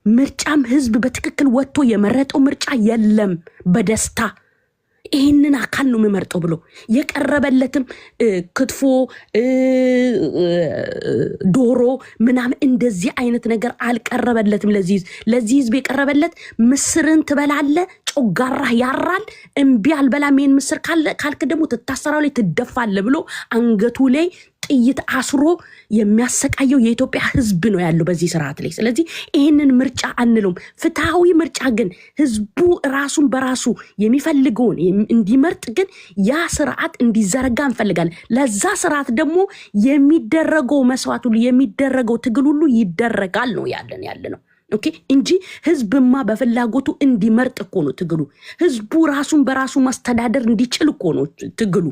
ምርጫም ህዝብ በትክክል ወጥቶ የመረጠው ምርጫ የለም። በደስታ ይህንን አካል ነው የምመርጠው ብሎ የቀረበለትም ክትፎ ዶሮ ምናምን እንደዚህ አይነት ነገር አልቀረበለትም። ለዚህ ህዝብ የቀረበለት ምስርን ትበላለ፣ ጮጋራህ ያራል፣ እምቢ አልበላም ይሄን ምስር ካልክ ደግሞ ትታሰራው ላይ ትደፋለ ብሎ አንገቱ ላይ ጥይት አስሮ የሚያሰቃየው የኢትዮጵያ ህዝብ ነው ያለው በዚህ ስርዓት ላይ። ስለዚህ ይህንን ምርጫ አንለውም። ፍትሃዊ ምርጫ ግን ህዝቡ ራሱን በራሱ የሚፈልገውን እንዲመርጥ ግን ያ ስርዓት እንዲዘረጋ እንፈልጋለን። ለዛ ስርዓት ደግሞ የሚደረገው መስዋዕት ሁሉ የሚደረገው ትግል ሁሉ ይደረጋል ነው ያለ ነው። ኦኬ እንጂ ህዝብማ በፍላጎቱ እንዲመርጥ እኮ ነው ትግሉ። ህዝቡ ራሱን በራሱ ማስተዳደር እንዲችል እኮ ነው ትግሉ።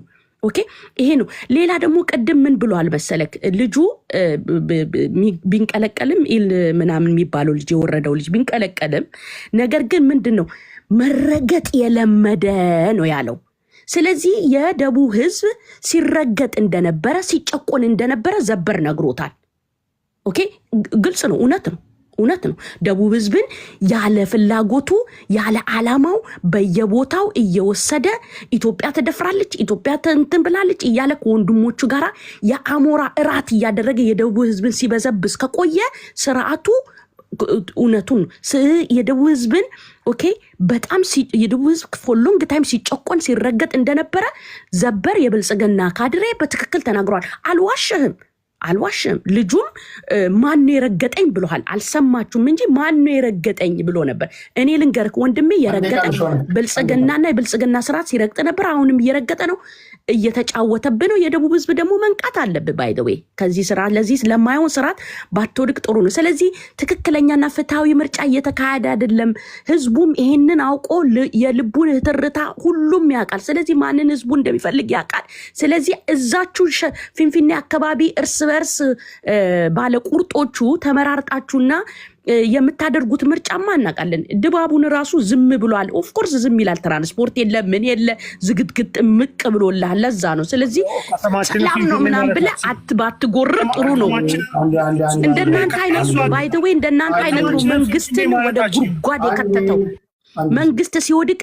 ኦኬ ይሄ ነው። ሌላ ደግሞ ቀደም ምን ብሏል መሰለክ ልጁ ቢንቀለቀልም ምናምን የሚባለው ልጅ የወረደው ልጅ ቢንቀለቀልም ነገር ግን ምንድነው መረገጥ የለመደ ነው ያለው። ስለዚህ የደቡብ ህዝብ ሲረገጥ እንደነበረ ሲጨቆን እንደነበረ ዘበር ነግሮታል። ኦኬ ግልጽ ነው፣ እውነት ነው። ደቡብ ህዝብን ያለ ፍላጎቱ ያለ ዓላማው በየቦታው እየወሰደ ኢትዮጵያ ተደፍራለች፣ ኢትዮጵያ እንትን ብላለች እያለ ከወንድሞቹ ጋር የአሞራ እራት እያደረገ የደቡብ ህዝብን ሲበዘብስ ከቆየ ስርዓቱ እውነቱን የደቡብ ህዝብን ኦኬ በጣም የደቡብ ህዝብ ፎር ሎንግ ታይም ሲጨቆን ሲረገጥ እንደነበረ ዘበር የብልጽግና ካድሬ በትክክል ተናግሯል። አልዋሽም። ልጁም ማን የረገጠኝ ብሎሃል። አልሰማችሁም እንጂ ማን የረገጠኝ ብሎ ነበር። እኔ ልንገርክ ወንድሜ የረገጠኝ ብልጽግናና የብልጽግና ስርዓት ሲረግጥ ነበር። አሁንም እየረገጠ ነው፣ እየተጫወተብህ ነው። የደቡብ ህዝብ ደግሞ መንቃት አለብህ። ባይ ዘ ዌይ ከዚህ ስርዓት ለዚህ ለማይሆን ስርዓት ባትወድቅ ጥሩ ነው። ስለዚህ ትክክለኛና ፍትሃዊ ምርጫ እየተካሄደ አይደለም። ህዝቡም ይሄንን አውቆ የልቡን ትርታ ሁሉም ያውቃል። ስለዚህ ማንን ህዝቡ እንደሚፈልግ ያውቃል። ስለዚህ እዛችሁ ፊንፊኔ አካባቢ እርስ በርስ ባለ ቁርጦቹ ተመራርጣችሁና የምታደርጉት ምርጫማ እናውቃለን። ድባቡን ራሱ ዝም ብሏል። ኦፍኮርስ ዝም ይላል። ትራንስፖርት የለ ምን የለ ዝግትግት ምቅ ብሎልሃል። ለዛ ነው። ስለዚህ ሰላም ነው ምናምን ብለህ ባትጎር ጥሩ ነው። እንደናንተ አይነት ነው ባይ ዘ ዌይ እንደናንተ አይነት ነው መንግስትን ወደ ጉድጓድ የከተተው። መንግስት ሲወድቅ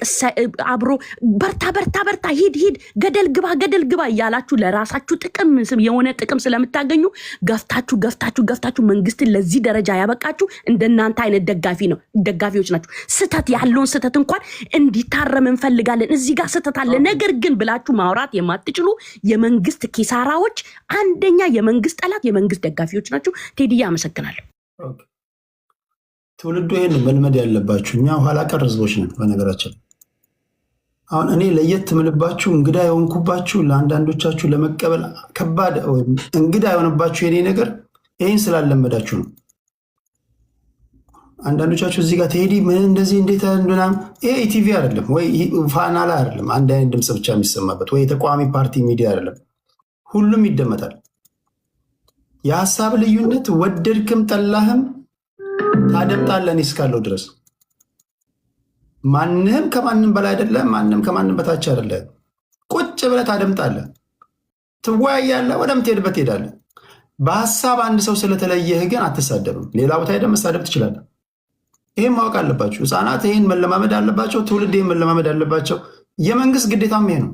አብሮ በርታ ሂድ ገደል ግባ እያላችሁ ለራሳችሁ ጥቅም የሆነ ጥቅም ስለምታገኙ ገፍታችሁ መንግስትን ለዚህ ደረጃ ያበቃችሁ እንደናንተ አይነት ደጋፊዎች ናችሁ። ስተት ያለውን ስተት እንኳን እንዲታረም እንፈልጋለን። እዚህ ጋር ስተት አለ ነገር ግን ብላችሁ ማውራት የማትችሉ የመንግስት ኪሳራዎች፣ አንደኛ የመንግስት ጠላት የመንግስት ደጋፊዎች ናችሁ። ቴዲያ አመሰግናለሁ። ትውልዱ ይሄን መልመድ ያለባችሁ። እኛ ኋላ ቀር ህዝቦች ነን። በነገራችን አሁን እኔ ለየት ምልባችሁ እንግዳ የሆንኩባችሁ ለአንዳንዶቻችሁ ለመቀበል ከባድ ወይም እንግዳ የሆነባችሁ የኔ ነገር ይህን ስላለመዳችሁ ነው። አንዳንዶቻችሁ እዚህ ጋር ቴዲ ምን እንደዚህ እንዴት ምናምን፣ ይሄ ኢቲቪ አይደለም ወይ ፋና ላይ አይደለም አንድ አይነት ድምፅ ብቻ የሚሰማበት ወይ የተቃዋሚ ፓርቲ ሚዲያ አይደለም። ሁሉም ይደመጣል። የሀሳብ ልዩነት ወደድክም ጠላህም ታደምጣለህ እስካለው ድረስ። ማንም ከማንም በላይ አይደለም፣ ማንም ከማንም በታች አይደለም። ቁጭ ብለህ ታደምጣለህ፣ ትወያያለህ፣ ወደምትሄድበት ትሄዳለህ። በሀሳብ አንድ ሰው ስለተለየህ ግን አትሳደብም። ሌላ ቦታ ሄደህ መሳደብ ትችላለህ። ይህም ማወቅ አለባቸው ህፃናት። ይህን መለማመድ አለባቸው። ትውልድ ይህን መለማመድ አለባቸው። የመንግስት ግዴታም ይሄ ነው።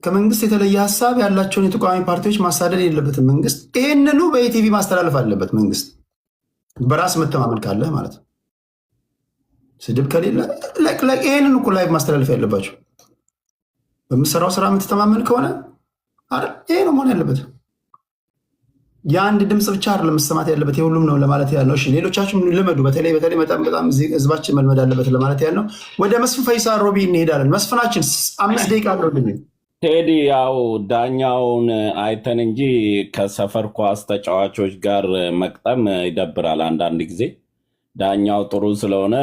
ከመንግስት የተለየ ሀሳብ ያላቸውን የተቃዋሚ ፓርቲዎች ማሳደድ የለበትም መንግስት። ይህንኑ በኢቲቪ ማስተላለፍ አለበት መንግስት። በራስ መተማመን ካለ ማለት ነው። ስድብ ከሌለ ይህንን እኮ ላይቭ ማስተላለፍ ያለባቸው። በምሰራው ስራ የምትተማመን ከሆነ ይሄ ነው መሆን ያለበት። የአንድ ድምፅ ብቻ አይደለም መሰማት ያለበት፣ የሁሉም ነው ለማለት ያለው። እሺ ሌሎቻችሁም ልመዱ። በተለይ በጣም ህዝባችን መልመድ አለበት ለማለት ያለው። ወደ መስፍን ፈይሳ ሮቢ እንሄዳለን። መስፍናችን 5 ደቂቃ አለው። ቴዲ ያው ዳኛውን አይተን እንጂ ከሰፈር ኳስ ተጫዋቾች ጋር መቅጠም ይደብራል አንዳንድ ጊዜ። ዳኛው ጥሩ ስለሆነ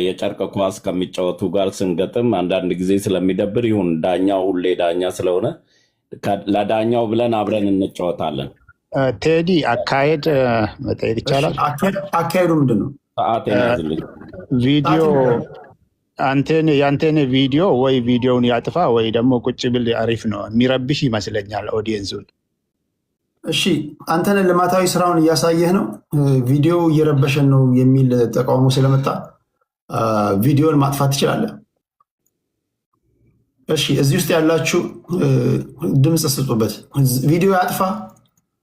የጨርቅ ኳስ ከሚጫወቱ ጋር ስንገጥም አንዳንድ ጊዜ ስለሚደብር ይሁን። ዳኛው ሁሌ ዳኛ ስለሆነ ለዳኛው ብለን አብረን እንጫወታለን። ቴዲ አካሄድ መጠየቅ ይቻላል? አካሄዱ ምንድን ነው? ሰዓት ያዝልኝ። ቪዲዮ የአንቴን ቪዲዮ ወይ ቪዲዮውን ያጥፋ ወይ ደግሞ ቁጭ ብል አሪፍ ነው። የሚረብሽ ይመስለኛል ኦዲየንሱን። እሺ አንተን ልማታዊ ስራውን እያሳየህ ነው፣ ቪዲዮ እየረበሸን ነው የሚል ተቃውሞ ስለመጣ ቪዲዮን ማጥፋት ትችላለህ። እሺ እዚህ ውስጥ ያላችሁ ድምፅ ስጡበት። ቪዲዮ ያጥፋ።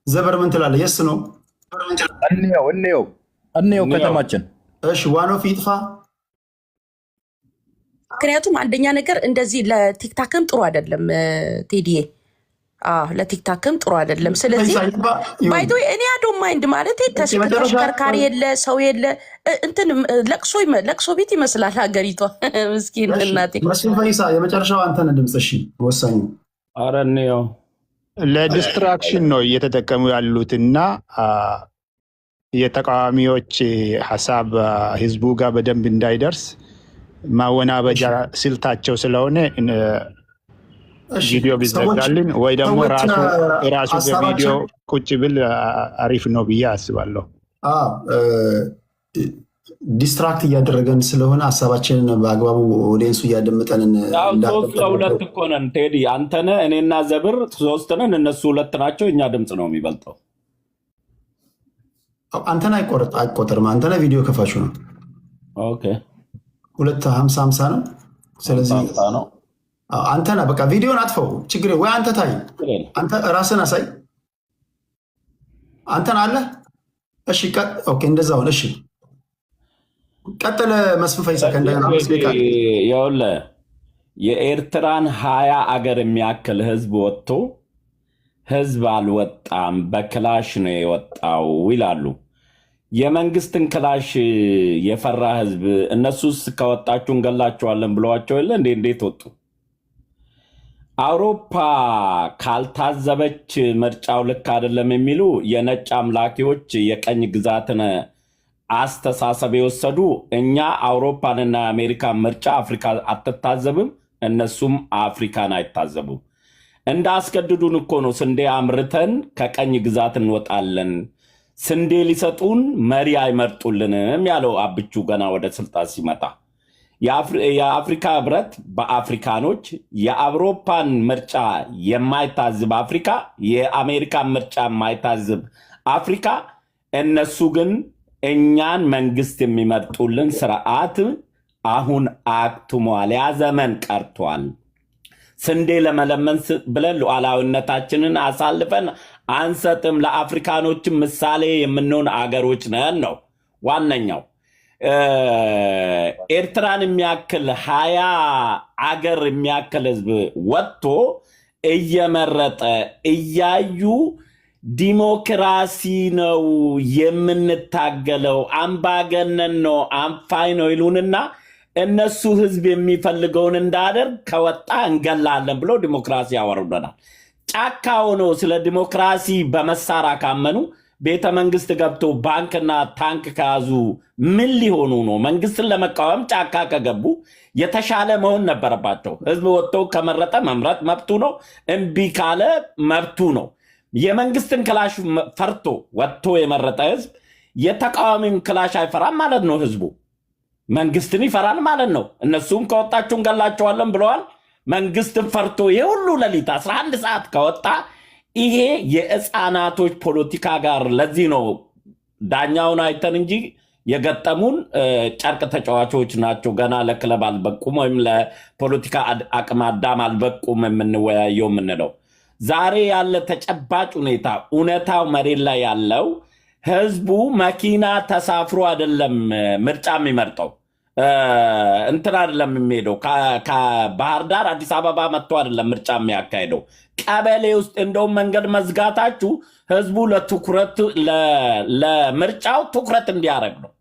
ዘበር ምን ትላለህ? የስ ነው እንየው ከተማችን። እሺ ዋኖፍ ይጥፋ። ምክንያቱም አንደኛ ነገር እንደዚህ ለቲክታክም ጥሩ አይደለም ቴዲዬ፣ ለቲክታክም ጥሩ አይደለም። ስለዚህ ባይቶ እኔ አዶ ማይንድ ማለት ተሽከርካሪ የለ ሰው የለ እንትን ለቅሶ ቤት ይመስላል ሀገሪቷ። ምስኪን እናቴ። መስፍን ፈይሳ የመጨረሻው አንተን ድምፅ። እሺ ወሳኙ አረንየው ለዲስትራክሽን ነው እየተጠቀሙ ያሉትና የተቃዋሚዎች ሀሳብ ህዝቡ ጋር በደንብ እንዳይደርስ ማወናበጃ ስልታቸው ስለሆነ ቪዲዮ ቢዘጋልን ወይ ደግሞ ራሱ በቪዲዮ ቁጭ ብል አሪፍ ነው ብዬ አስባለሁ። ዲስትራክት እያደረገን ስለሆነ ሀሳባችንን በአግባቡ ኦዲየንሱ እያደመጠን 3-2 እኮ ነን ቴዲ። አንተነ እኔና ዘብር 3 ነን፣ እነሱ 2 ናቸው። እኛ ድምፅ ነው የሚበልጠው። አንተን አይቆጠርም። አንተነ ቪዲዮ ከፋችሁ ነው። ኦኬ 250 ነው። ስለዚህ ነው አንተና በቃ ቪዲዮን አጥፈው፣ ችግር ወይ አንተ ታይ፣ አንተ ራስን አሳይ። አንተን አለ። እሺ ኦኬ እንደዛው። እሺ ቀጥለ መስፍን ፈይሳ ከእንደገና ይኸውልህ የኤርትራን 20 አገር የሚያክል ህዝብ ወጥቶ ህዝብ አልወጣም በክላሽ ነው የወጣው ይላሉ። የመንግስትን ክላሽ የፈራ ህዝብ እነሱስ ከወጣችሁ እንገላቸዋለን ብለዋቸው የለ እንዴት ወጡ? አውሮፓ ካልታዘበች ምርጫው ልክ አይደለም የሚሉ የነጭ አምላኪዎች የቀኝ ግዛትን አስተሳሰብ የወሰዱ እኛ አውሮፓንና አሜሪካን ምርጫ አፍሪካ አትታዘብም፣ እነሱም አፍሪካን አይታዘቡም። እንዳስገድዱን እኮ ነው ስንዴ አምርተን ከቀኝ ግዛት እንወጣለን፣ ስንዴ ሊሰጡን መሪ አይመርጡልንም ያለው አብቹ ገና ወደ ስልጣን ሲመጣ። የአፍሪካ ህብረት በአፍሪካኖች የአውሮፓን ምርጫ የማይታዝብ አፍሪካ፣ የአሜሪካን ምርጫ የማይታዝብ አፍሪካ፣ እነሱ ግን እኛን መንግስት የሚመርጡልን ስርዓት አሁን አክትሟል፣ ያ ዘመን ቀርቷል። ስንዴ ለመለመን ብለን ሉዓላዊነታችንን አሳልፈን አንሰጥም፣ ለአፍሪካኖችም ምሳሌ የምንሆን አገሮች ነን ነው ዋነኛው። ኤርትራን የሚያክል 20 አገር የሚያክል ህዝብ ወጥቶ እየመረጠ እያዩ ዲሞክራሲ ነው የምንታገለው፣ አምባገነን ነው፣ አንፋይ ነው ይሉንና እነሱ ህዝብ የሚፈልገውን እንዳደርግ ከወጣ እንገላለን ብሎ ዲሞክራሲ ያወርደናል። ጫካ ሆኖ ስለ ዲሞክራሲ በመሳሪያ ካመኑ ቤተ መንግስት ገብቶ ባንክና ታንክ ከያዙ ምን ሊሆኑ ነው? መንግስትን ለመቃወም ጫካ ከገቡ የተሻለ መሆን ነበረባቸው። ህዝብ ወጥቶ ከመረጠ መምረጥ መብቱ ነው፣ እምቢ ካለ መብቱ ነው። የመንግስትን ክላሽ ፈርቶ ወጥቶ የመረጠ ህዝብ የተቃዋሚን ክላሽ አይፈራም ማለት ነው። ህዝቡ መንግስትን ይፈራል ማለት ነው። እነሱም ከወጣችሁ እንገላቸዋለን ብለዋል። መንግስትን ፈርቶ የሁሉ ሌሊት 11 ሰዓት ከወጣ ይሄ የህፃናቶች ፖለቲካ ጋር ለዚህ ነው ዳኛውን አይተን እንጂ የገጠሙን ጨርቅ ተጫዋቾች ናቸው፣ ገና ለክለብ አልበቁም ወይም ለፖለቲካ አቅመ አዳም አልበቁም የምንወያየው የምንለው። ዛሬ ያለ ተጨባጭ ሁኔታ እውነታው መሬት ላይ ያለው ህዝቡ መኪና ተሳፍሮ አይደለም ምርጫ የሚመርጠው፣ እንትን አይደለም የሚሄደው፣ ከባህር ዳር አዲስ አበባ መጥቶ አይደለም ምርጫ የሚያካሄደው። ቀበሌ ውስጥ እንደውም መንገድ መዝጋታችሁ ህዝቡ ለምርጫው ትኩረት እንዲያደርግ ነው።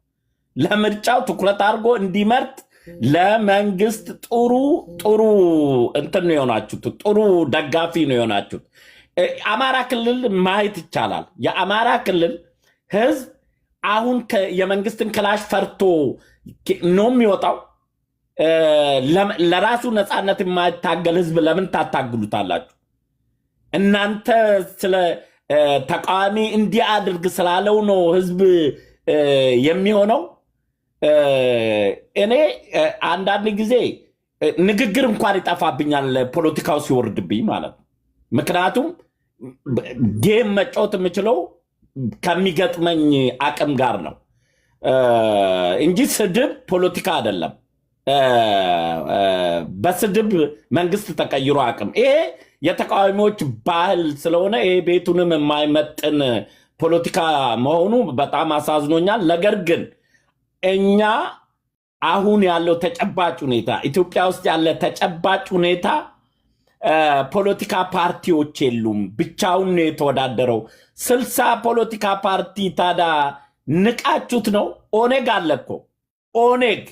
ለምርጫው ትኩረት አድርጎ እንዲመርጥ ለመንግስት ጥሩ እንትን ነው የሆናችሁት፣ ጥሩ ደጋፊ ነው የሆናችሁት። አማራ ክልል ማየት ይቻላል። የአማራ ክልል ህዝብ አሁን የመንግስትን ክላሽ ፈርቶ ነው የሚወጣው። ለራሱ ነፃነት የማይታገል ህዝብ ለምን ታታግሉታላችሁ? እናንተ ስለ ተቃዋሚ እንዲህ አድርግ ስላለው ነው ህዝብ የሚሆነው። እኔ አንዳንድ ጊዜ ንግግር እንኳን ይጠፋብኛል ፖለቲካው ሲወርድብኝ ማለት ነው። ምክንያቱም ጌም መጫወት የምችለው ከሚገጥመኝ አቅም ጋር ነው እንጂ ስድብ ፖለቲካ አይደለም። በስድብ መንግስት ተቀይሮ አቅም ይሄ የተቃዋሚዎች ባህል ስለሆነ ይሄ ቤቱንም የማይመጥን ፖለቲካ መሆኑ በጣም አሳዝኖኛል። ነገር ግን እኛ አሁን ያለው ተጨባጭ ሁኔታ ኢትዮጵያ ውስጥ ያለ ተጨባጭ ሁኔታ ፖለቲካ ፓርቲዎች የሉም። ብቻውን ነው የተወዳደረው። 60 ፖለቲካ ፓርቲ ታዳ ንቃችሁት ነው። ኦኔግ አለ እኮ ኦኔግ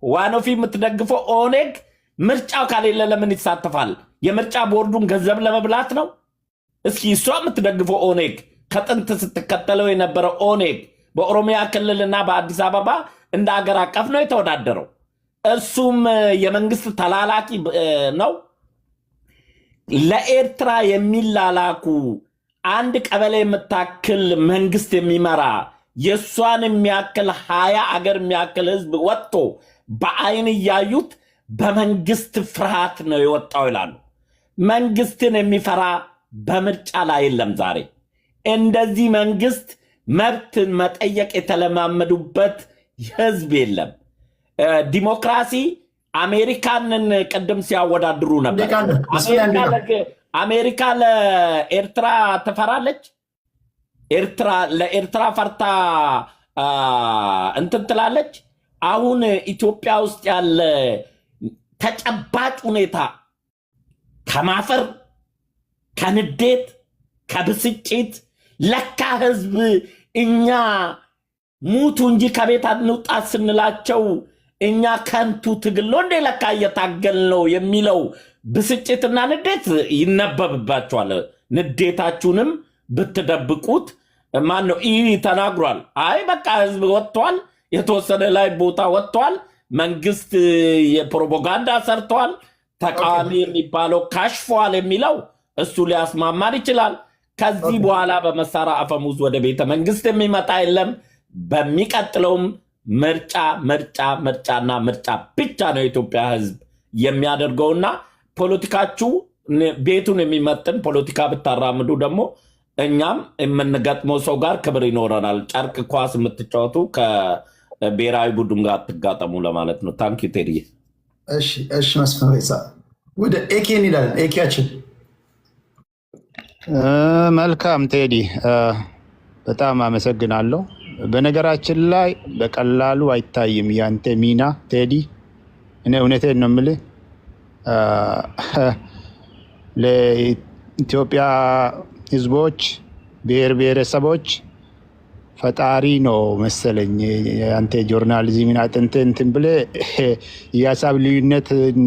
ዋኖፊ የምትደግፈው ኦኔግ ምርጫው ካሌለ ለምን ይሳተፋል? የምርጫ ቦርዱን ገንዘብ ለመብላት ነው? እስኪ እሷ የምትደግፈው ኦኔግ ከጥንት ስትከተለው የነበረው ኦኔግ በኦሮሚያ ክልልና በአዲስ አበባ እንደ አገር አቀፍ ነው የተወዳደረው። እሱም የመንግስት ተላላኪ ነው። ለኤርትራ የሚላላኩ አንድ ቀበሌ የምታክል መንግስት የሚመራ የእሷን የሚያክል 20 አገር የሚያክል ህዝብ ወጥቶ በአይን እያዩት በመንግስት ፍርሃት ነው የወጣው ይላሉ። መንግስትን የሚፈራ በምርጫ ላይ የለም። ዛሬ እንደዚህ መንግስት መብትን መጠየቅ የተለማመዱበት ህዝብ የለም። ዲሞክራሲ አሜሪካንን ቅድም ሲያወዳድሩ ነበር። አሜሪካ ለኤርትራ ትፈራለች። ለኤርትራ ፈርታ እንትን ትላለች። አሁን ኢትዮጵያ ውስጥ ያለ ተጨባጭ ሁኔታ ከማፈር፣ ከንዴት፣ ከብስጭት ለካ ህዝብ እኛ ሙቱ እንጂ ከቤት አንውጣ ስንላቸው እኛ ከንቱ ትግል ነው እንዴ ለካ እየታገል ነው የሚለው ብስጭትና ንዴት ይነበብባቸዋል። ንዴታችሁንም ብትደብቁት ማን ነው ይህ ተናግሯል። አይ በቃ ህዝብ ወጥቷል፣ የተወሰነ ላይ ቦታ ወጥቷል፣ መንግስት የፕሮፓጋንዳ ሰርተዋል፣ ተቃዋሚ የሚባለው ካሽፏል የሚለው እሱ ሊያስማማን ይችላል። ከዚህ በኋላ በመሳሪያ አፈሙዝ ወደ ቤተ መንግስት የሚመጣ የለም። በሚቀጥለውም ምርጫና ምርጫ ብቻ ነው የኢትዮጵያ ህዝብ የሚያደርገውና ፖለቲካችሁ ቤቱን የሚመጥን ፖለቲካ ብታራምዱ ደግሞ እኛም የምንገጥመው ሰው ጋር ክብር ይኖረናል። ጨርቅ ኳስ የምትጫወቱ ከብሔራዊ ቡድን ጋር አትጋጠሙ ለማለት ነው። ታንኪ ቴዲ። እሺ መስፍን ወደ ኤኬ እንሄዳለን። ኤኬያችን መልካም ቴዲ፣ በጣም አመሰግናለሁ። በነገራችን ላይ በቀላሉ አይታይም ያንተ ሚና ቴዲ። እኔ እውነቴን ነው የምልህ ለኢትዮጵያ ህዝቦች ብሔር ብሔረሰቦች ፈጣሪ ነው መሰለኝ አንተ ጆርናሊዝምን አጥንተህ እንትን ብለህ የሀሳብ ልዩነትን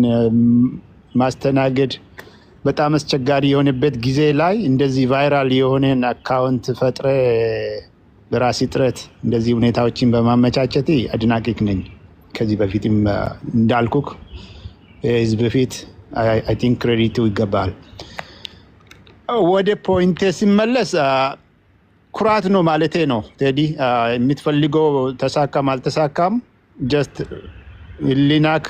ማስተናገድ በጣም አስቸጋሪ የሆነበት ጊዜ ላይ እንደዚህ ቫይራል የሆነን አካውንት ፈጥረ በራሲ ጥረት እንደዚህ ሁኔታዎችን በማመቻቸት አድናቂክ ነኝ። ከዚህ በፊትም እንዳልኩክ ህዝብ በፊት አይ ቲንክ ክሬዲቱ ይገባል። ወደ ፖይንቴ ሲመለስ ኩራት ነው ማለቴ ነው ቴዲ። የምትፈልገው ተሳካም አልተሳካም ጀስት ህሊናክ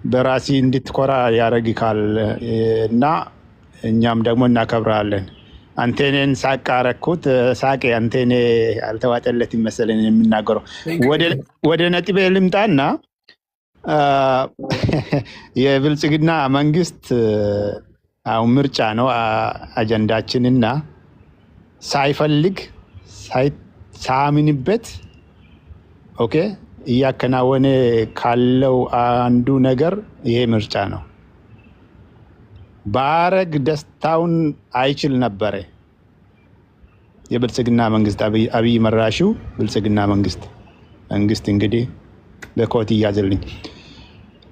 በራሲ እንድትኮራ ያደርግካል እና እኛም ደግሞ እናከብራለን። አንቴኔን ሳቅ አረኩት ሳቄ አንቴኔ አልተዋጠለት ይመስለን የምናገረው። ወደ ነጥቤ ልምጣና የብልጽግና መንግስት አሁን ምርጫ ነው አጀንዳችንና ሳይፈልግ ሳያምንበት ኦኬ እያከናወነ ካለው አንዱ ነገር ይሄ ምርጫ ነው። ባረግ ደስታውን አይችል ነበረ የብልጽግና መንግስት አብይ መራሹ ብልጽግና መንግስት እንግዲህ በኮት እያዘልኝ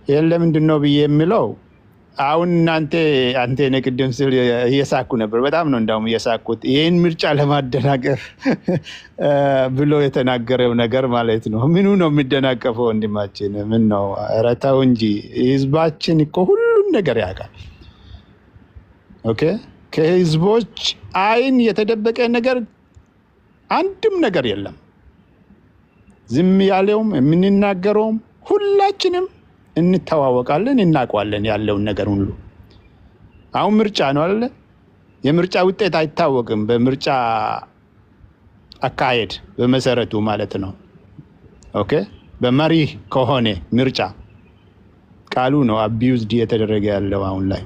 ይህን ለምንድን ነው ብዬ የሚለው አሁን አንተ ቅድም ስል እየሳኩ ነበር። በጣም ነው እንዳውም እየሳኩት ይህን ምርጫ ለማደናቀፍ ብሎ የተናገረው ነገር ማለት ነው። ምኑ ነው የሚደናቀፈው? ወንድማችን ምን ነው? ኧረ ተው እንጂ ህዝባችን እኮ ሁሉም ነገር ያውቃል። ኦኬ ከህዝቦች አይን የተደበቀ ነገር አንድም ነገር የለም። ዝም ያለውም የምንናገረውም ሁላችንም እንተዋወቃለን፣ እናውቀዋለን ያለውን ነገር ሁሉ። አሁን ምርጫ ነው አይደለ? የምርጫ ውጤት አይታወቅም በምርጫ አካሄድ በመሰረቱ ማለት ነው። ኦኬ በመሪ ከሆነ ምርጫ ቃሉ ነው አቢዩዝድ እየተደረገ ያለው አሁን ላይ።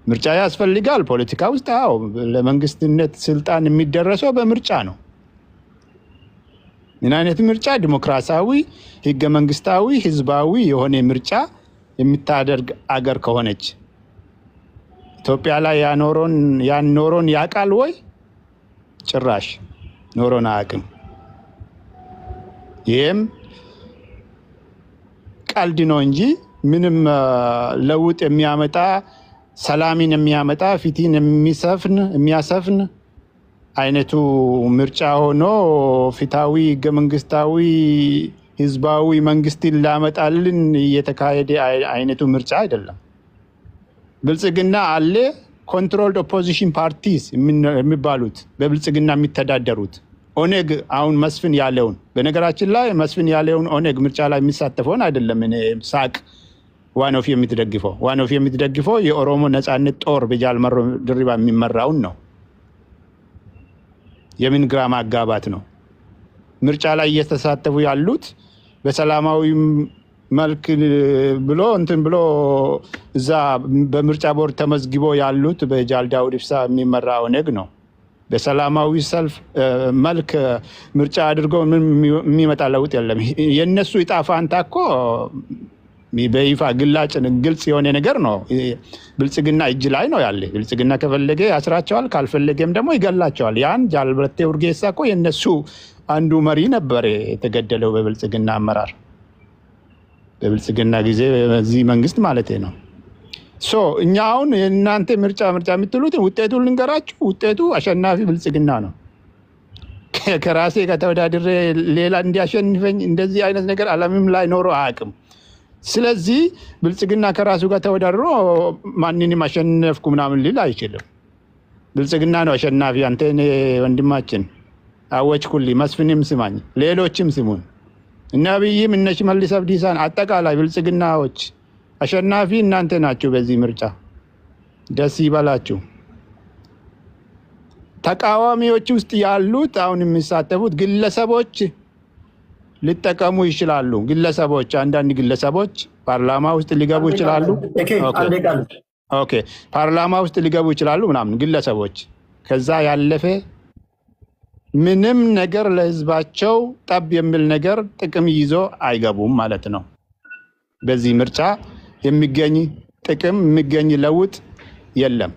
ምርጫ ያስፈልጋል ፖለቲካ ውስጥ። አዎ ለመንግስትነት ስልጣን የሚደረሰው በምርጫ ነው። ምን አይነት ምርጫ? ዲሞክራሲያዊ፣ ህገ መንግስታዊ፣ ህዝባዊ የሆነ ምርጫ የምታደርግ አገር ከሆነች ኢትዮጵያ ላይ ያኖሮን ያውቃል ወይ? ጭራሽ ኖሮን አያውቅም። ይህም ቀልድ ነው እንጂ ምንም ለውጥ የሚያመጣ ሰላምን የሚያመጣ ፊትን የሚያሰፍን አይነቱ ምርጫ ሆኖ ፊታዊ ህገ መንግስታዊ ህዝባዊ መንግስትን ላመጣልን እየተካሄደ አይነቱ ምርጫ አይደለም። ብልጽግና አለ ኮንትሮልድ ኦፖዚሽን ፓርቲስ የሚባሉት በብልጽግና የሚተዳደሩት ኦነግ አሁን መስፍን ያለውን በነገራችን ላይ መስፍን ያለውን ኦነግ ምርጫ ላይ የሚሳተፈውን አይደለም ሳቅ ዋኖፍ የምትደግፈው የኦሮሞ ነጻነት ጦር በጃልመሮ ድሪባ የሚመራውን ነው። የምን ግራ ማጋባት ነው? ምርጫ ላይ እየተሳተፉ ያሉት በሰላማዊ መልክ ብሎ እንትን ብሎ እዛ በምርጫ ቦርድ ተመዝግቦ ያሉት በጃል ዳውድ ኢብሳ የሚመራ ኦነግ ነው። በሰላማዊ ሰልፍ መልክ ምርጫ አድርገው የሚመጣ ለውጥ የለም። የነሱ ዕጣ ፈንታ እኮ በይፋ ግልጽ የሆነ ነገር ነው። ብልጽግና እጅ ላይ ነው ያለ። ብልጽግና ከፈለገ ያስራቸዋል፣ ካልፈለገም ደግሞ ይገላቸዋል። ያን ጃልበረቴ ኡርጌሳ እኮ የነሱ አንዱ መሪ ነበር የተገደለው በብልጽግና አመራር፣ በብልጽግና ጊዜ በዚህ መንግስት ማለት ነው። እኛ አሁን የእናንተ ምርጫ የምትሉትን ውጤቱን ልንገራችሁ። ውጤቱ አሸናፊ ብልጽግና ነው። ከራሴ ከተወዳድሬ ሌላ እንዲያሸንፈኝ እንደዚህ አይነት ነገር ዓለምም ላይ ኖሮ አያውቅም። ስለዚህ ብልጽግና ከራሱ ጋር ተወዳድሮ ማንንም አሸነፍኩ ምናምን ሊል አይችልም። ብልጽግና ነው አሸናፊ። አንተ ወንድማችን አወጅኩልኝ፣ መስፍንም ስማኝ፣ ሌሎችም ስሙን፣ እነ አብይም እነ ሽመልስ አብዲሳን አጠቃላይ ብልጽግናዎች አሸናፊ እናንተ ናችሁ በዚህ ምርጫ። ደስ ይበላችሁ። ተቃዋሚዎች ውስጥ ያሉት አሁን የሚሳተፉት ግለሰቦች ሊጠቀሙ ይችላሉ። ግለሰቦች አንዳንድ ግለሰቦች ፓርላማ ውስጥ ሊገቡ ይችላሉ። ኦኬ ፓርላማ ውስጥ ሊገቡ ይችላሉ ምናምን ግለሰቦች። ከዛ ያለፈ ምንም ነገር ለህዝባቸው ጠብ የሚል ነገር ጥቅም ይዞ አይገቡም ማለት ነው። በዚህ ምርጫ የሚገኝ ጥቅም የሚገኝ ለውጥ የለም።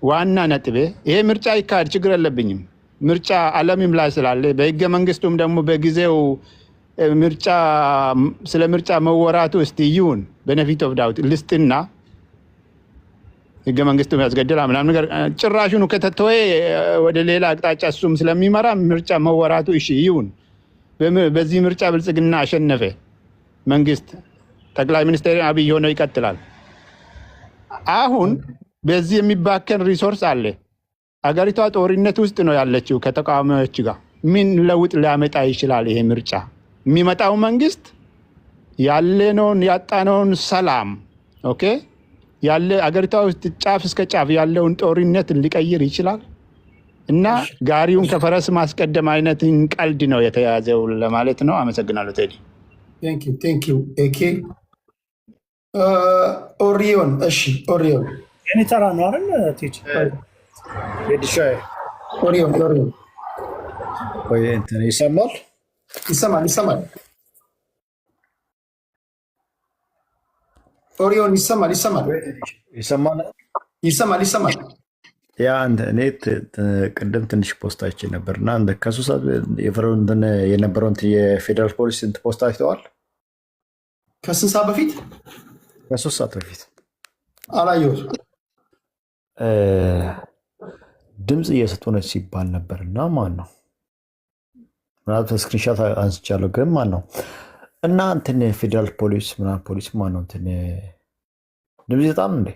ዋና ነጥቤ ይሄ ምርጫ ይካሄድ፣ ችግር የለብኝም። ምርጫ ዓለምም ላይ ስላለ በህገ መንግስቱም ደግሞ በጊዜው ምርጫ ስለ ምርጫ መወራቱ እስቲ ይሁን ቤኔፊት ኦፍ ዳውት ልስጥና ህገ መንግስቱም ያስገድላ ምናምን ነገር ጭራሹን ከተተወ ወደ ሌላ አቅጣጫ እሱም ስለሚመራ ምርጫ መወራቱ እሺ ይሁን። በዚህ ምርጫ ብልጽግና አሸነፈ፣ መንግስት ጠቅላይ ሚኒስትር አብይ ሆነው ይቀጥላል። አሁን በዚህ የሚባከን ሪሶርስ አለ። አገሪቷ ጦርነት ውስጥ ነው ያለችው ከተቃዋሚዎች ጋር። ምን ለውጥ ሊያመጣ ይችላል ይሄ ምርጫ? የሚመጣው መንግስት ያለነውን ያጣነውን ሰላም ኦኬ ያለ አገሪቷ ውስጥ ጫፍ እስከ ጫፍ ያለውን ጦርነት ሊቀይር ይችላል። እና ጋሪውን ከፈረስ ማስቀደም አይነት ቀልድ ነው የተያዘው ለማለት ነው። አመሰግናለሁ ቴዲ። ቴንክ ዩ ኤኬ ኦሪዮን። እሺ ኦሪዮን የኔ ተራ ነው አይደል? ቲጂ ኦሪዮን ወይ እንትን ይሰማል? ይሰማል። ኦሪዮን ይሰማል። ያ እኔ ቅድም ትንሽ ፖስት አይቼ ነበር እና ከሱ ሰዓት የነበረውን የፌዴራል ፖሊስ ስንት ፖስት አይተዋል? ከስንት ሰዓት በፊት? ከ3 ሰዓት በፊት አላየሁት። ድምፅ እየሰጡ ነች ሲባል ነበር እና ማን ነው ምናልባት ስክሪንሻት አንስቻለሁ፣ ግን ማን ነው እና እንትን ፌዴራል ፖሊስ ምናምን ፖሊስ ማን ነው እንትን ድምፅ ይሰጣል እንዴ?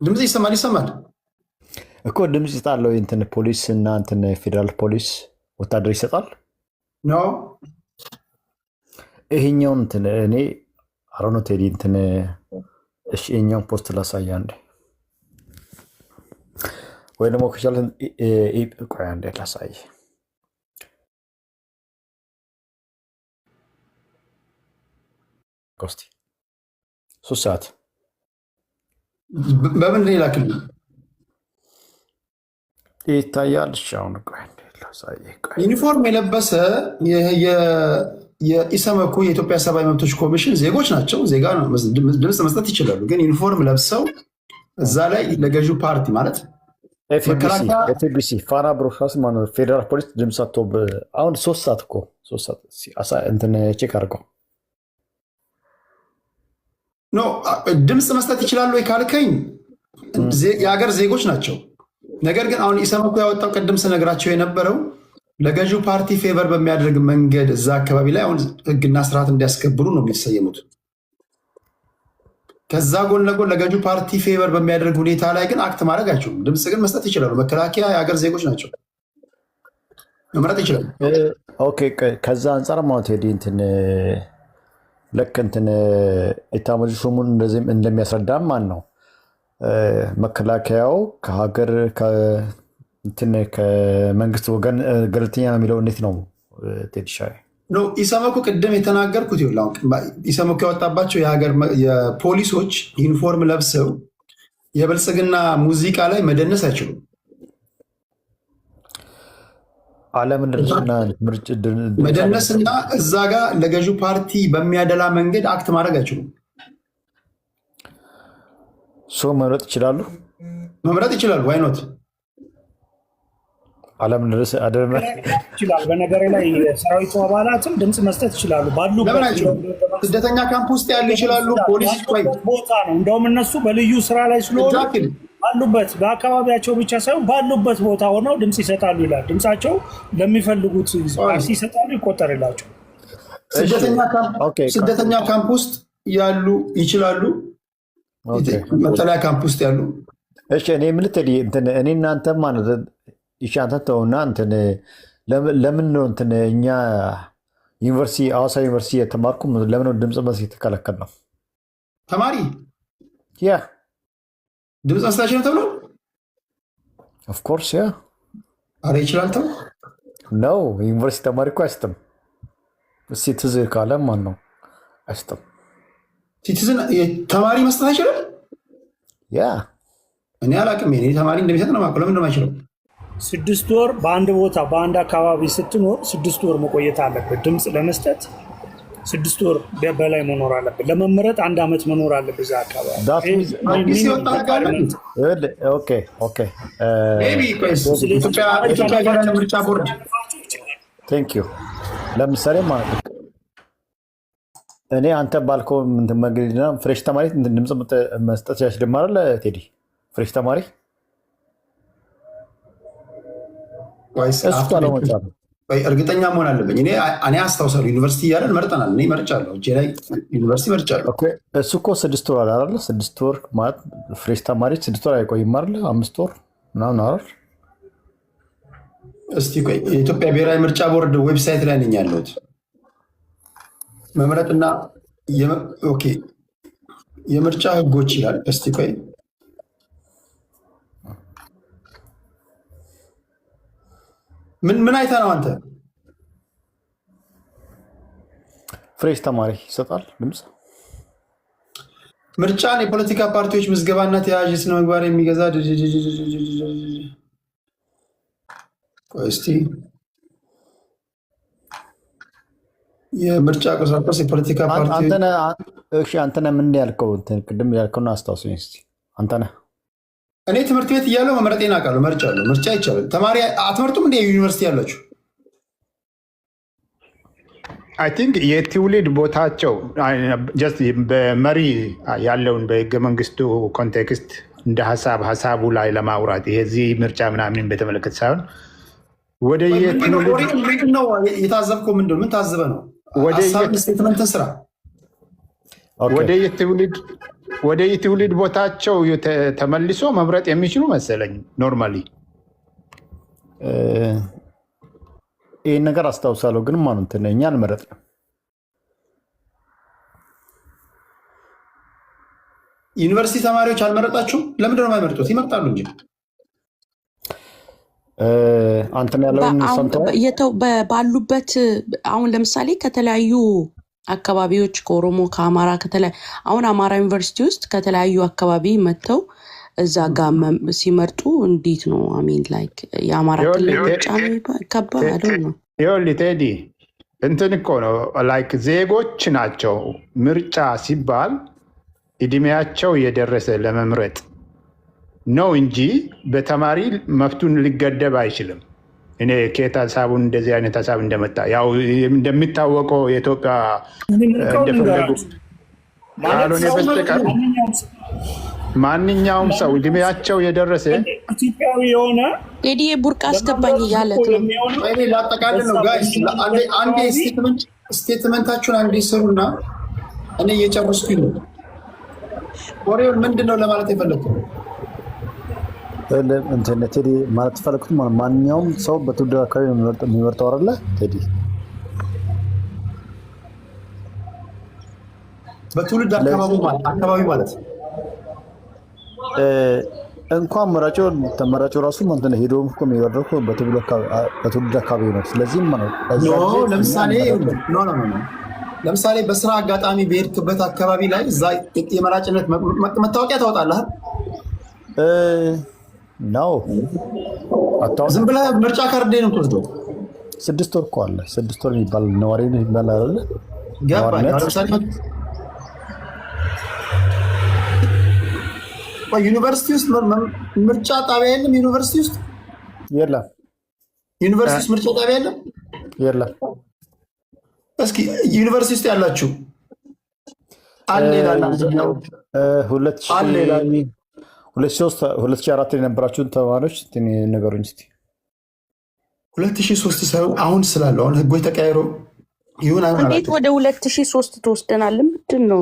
ድምፅ ይሰማል እኮ ድምፅ ይሰጣለው። እንትን ፖሊስ እና እንትን ፌዴራል ፖሊስ ወታደር ይሰጣል ነው። ይሄኛውን እንትን እኔ አሮኖ ቴዲ እንትን እሺ፣ ይሄኛውን ፖስት ላሳያ እንዴ ወይ ደግሞ ከቻለ ቆይ አንዴ ላሳይ። ኮስቲ 3 ሰዓት በምን ላይ ላክልኝ ይታያል? አሁን ቆይ አንዴ ላሳይ። ዩኒፎርም የለበሰ የኢሰመኮ የኢትዮጵያ ሰብአዊ መብቶች ኮሚሽን ዜጎች ናቸው። ዜጋ ነው፣ ድምፅ መስጠት ይችላሉ። ግን ዩኒፎርም ለብሰው እዛ ላይ ለገዢው ፓርቲ ማለት ኤፍቢሲ ፋና ብሮድካስት ማለት ፌዴራል ፖሊስ ድምፅ ሰጥቶ አሁን 3 ሰዓት እኮ 3 ሰዓት እንትን ቼክ አድርገው ኖ ድምፅ መስጠት ይችላሉ ወይ ካልከኝ የሀገር ዜጎች ናቸው። ነገር ግን አሁን ኢሰመኮ ያወጣው ቅድም ስነግራቸው የነበረው ለገዢው ፓርቲ ፌቨር በሚያደርግ መንገድ እዛ አካባቢ ላይ አሁን ህግና ስርዓት እንዲያስከብሩ ነው የሚሰየሙት። ከዛ ጎን ለጎን ለገዢው ፓርቲ ፌቨር በሚያደርግ ሁኔታ ላይ ግን አክት ማድረግ አይችሉም። ድምፅ ግን መስጠት ይችላሉ። መከላከያ የሀገር ዜጎች ናቸው፣ መምረጥ ይችላሉ። ኦኬ ከዛ አንጻር ማለት ሄዲ እንትን ልክ እንትን ኢታማዦር ሹሙን እንደዚህ እንደሚያስረዳም ማን ነው መከላከያው ከሀገር ከመንግስት ወገን ገለልተኛ ነው የሚለው እንዴት ነው ቴዲሻይ? ኢሰመኮ ቅድም የተናገርኩት ይኸውልህ፣ ኢሰመኮ ያወጣባቸው የፖሊሶች ዩኒፎርም ለብሰው የብልጽግና ሙዚቃ ላይ መደነስ አይችሉም። መደነስና እዛ ጋር ለገዢው ፓርቲ በሚያደላ መንገድ አክት ማድረግ አይችሉም። መምረጥ ይችላሉ። ዋይኖት ይችላል። በነገር ላይ የሰራዊቱ አባላትም ድምፅ መስጠት ይችላሉ። ስደተኛ ካምፕ ውስጥ ያሉ ይችላሉ። ፖሊስ ቦታ ነው። እንደውም እነሱ በልዩ ስራ ላይ ስለሆኑ ባሉበት በአካባቢያቸው ብቻ ሳይሆን ባሉበት ቦታ ሆነው ድምፅ ይሰጣሉ ይላል። ድምፃቸው ለሚፈልጉት ፓርቲ ይሰጣሉ፣ ይቆጠርላቸው። ስደተኛ ካምፕ ውስጥ ያሉ ይችላሉ። መጠለያ ካምፕ ውስጥ ያሉ እኔ የምልህ እኔ እናንተ ማለት አንተ ተውና ለምን ነው እኛ ዩኒቨርሲቲ ሐዋሳ ዩኒቨርሲቲ የተማርኩ ለምን ድምፅ መስጠት የተከለከል ነው? ተማሪ ያ ድምፅ መስጠት ነው ተብሎ ኦፍኮርስ ያ አረ ይችላል ተው ነው ዩኒቨርሲቲ ተማሪ እኮ አይሰጥም። እስኪ ትዝ ካለ ማን ነው አይሰጥም? ሲቲዝን ተማሪ መስጠት አይችልም። ያ እኔ አላውቅም። እኔ ተማሪ እንደሚሰጥ ነው የማውቀው። ለምንድን ነው የማይችለው? 6 ወር በአንድ ቦታ በአንድ አካባቢ ስትኖር 6 ወር መቆየት አለበት። ድምፅ ለመስጠት 6 ወር በላይ መኖር አለበት። ለመመረጥ 1 ዓመት መኖር አለበት እዛ አካባቢ። ምርጫ ቦርድ ለምሳሌ ማለት ነው እኔ አንተ ባልከው መንገድና ፍሬሽ ተማሪ ድምፅ መስጠት ያስደማራል። ቴዲ ፍሬሽ ተማሪ እርግጠኛ መሆን አለብኝ። እኔ አስታውሳለሁ ዩኒቨርሲቲ እያለን መርጠናል። እኔ መርጫለሁ፣ እጄ ላይ ዩኒቨርሲቲ መርጫለሁ። እሱ እኮ 6 ወር አለ 6 ወር ማለት ፍሬሽ ተማሪ 6 ወር አይቆይም አይደለ? 5 ወር ምናምን አይደል? እስቲ ቆይ የኢትዮጵያ ብሔራዊ ምርጫ ቦርድ ዌብሳይት ላይ ነኝ ያለሁት። መምረጥና የምርጫ ህጎች ይላል። እስቲ ቆይ ምን አይተህ ነው አንተ? ፍሬሽ ተማሪ ይሰጣል ድምፅ። ምርጫን የፖለቲካ ፓርቲዎች ምዝገባና ተያያዥ ስነ ምግባር የሚገዛ እስቲ የምርጫ ቁሳቁስ የፖለቲካ ፓርቲዎች አንተነህ ምን ያልከው ቅድም ያልከውና አስታውሰኝ እስኪ አንተነህ። እኔ ትምህርት ቤት እያለሁ መምረጤን አውቃለሁ፣ መርጫለሁ። ምርጫ ይቻላል። ተማሪ አትመርጡም እንደ ዩኒቨርሲቲ ያላችሁ? አይ ቲንክ የትውልድ ቦታቸው በመሪ ያለውን በህገ መንግስቱ ኮንቴክስት እንደ ሀሳቡ ላይ ለማውራት የዚህ ምርጫ ምናምን በተመለከተ ሳይሆን ወደ የትውልድ ነው የታዘብከው? ምንድን ምን ታዝበ ነው? ስቴትመንትን ስራ ወደ የትውልድ ቦታቸው ተመልሶ መምረጥ የሚችሉ መሰለኝ። ኖርማሊ ይህን ነገር አስታውሳለሁ፣ ግን ማለት እኛ አልመረጥንም። ዩኒቨርሲቲ ተማሪዎች አልመረጣችሁም? ለምንድን ነው የማይመርጡት? ይመርጣሉ እንጂ አንተን ያለውን ባሉበት አሁን ለምሳሌ ከተለያዩ አካባቢዎች ከኦሮሞ ከአማራ አሁን አማራ ዩኒቨርሲቲ ውስጥ ከተለያዩ አካባቢ መጥተው እዛ ጋር ሲመርጡ እንዴት ነው? አሚን ላይክ የአማራ ክልል ምርጫ ከባድ ነው። ይኸውልህ ቴዲ እንትን እኮ ነው ላይክ ዜጎች ናቸው። ምርጫ ሲባል እድሜያቸው የደረሰ ለመምረጥ ነው እንጂ በተማሪ መብቱን ሊገደብ አይችልም። እኔ ከየት ሀሳቡን እንደዚህ አይነት ሀሳብ እንደመጣ ያው እንደሚታወቀው የኢትዮጵያ እንደፈለጉ ካልሆነ በስተቀር ማንኛውም ሰው እድሜያቸው የደረሰ ኢትዮጵያዊ የሆነ ቴዲ ቡርቃ አስገባኝ እያለ ላጠቃልል ነው። ጋይስ አንዴ ስቴትመንታችሁን አንዴ ስሩና እኔ እየጨረስኩኝ ነው። ወሬውን ምንድን ነው ለማለት የፈለግኩት? ቴዲ ማለት ፈለግኩት ማንኛውም ሰው በትውልድ አካባቢ የሚመርጠው አይደለ ቴዲ? በትውልድ አካባቢ ማለት እንኳን ተመራጩ ራሱ ሄዶ የሚወርደው በትውልድ አካባቢ ነው። ስለዚህ ለምሳሌ በስራ አጋጣሚ በሄድክበት አካባቢ ላይ እዛ የመራጭነት መታወቂያ ታወጣለህ ነው? ዝም ብለህ ምርጫ ካርድ ነው የምትወስደው? 6 ወር እኮ አለ። 6 ወር የሚባል ነዋሪ ይባል አይደለ? ገባኝ። ዩኒቨርሲቲ ውስጥ ምርጫ ጣቢያ የለም? ዩኒቨርሲቲ ውስጥ የለም። ዩኒቨርሲቲ ውስጥ ምርጫ ጣቢያ የለም? የለም። እስኪ ዩኒቨርሲቲ ውስጥ ያላችሁ አለ ይላል 2004 የነበራችሁን ተማሪዎች ነገሩኝ እስኪ። 2003 ሳይሆን አሁን ስላለው አሁን ህጎች ተቀያይሮ ይሁን አይሁን እንዴት ወደ 2003 ትወስደናል? ምንድን ነው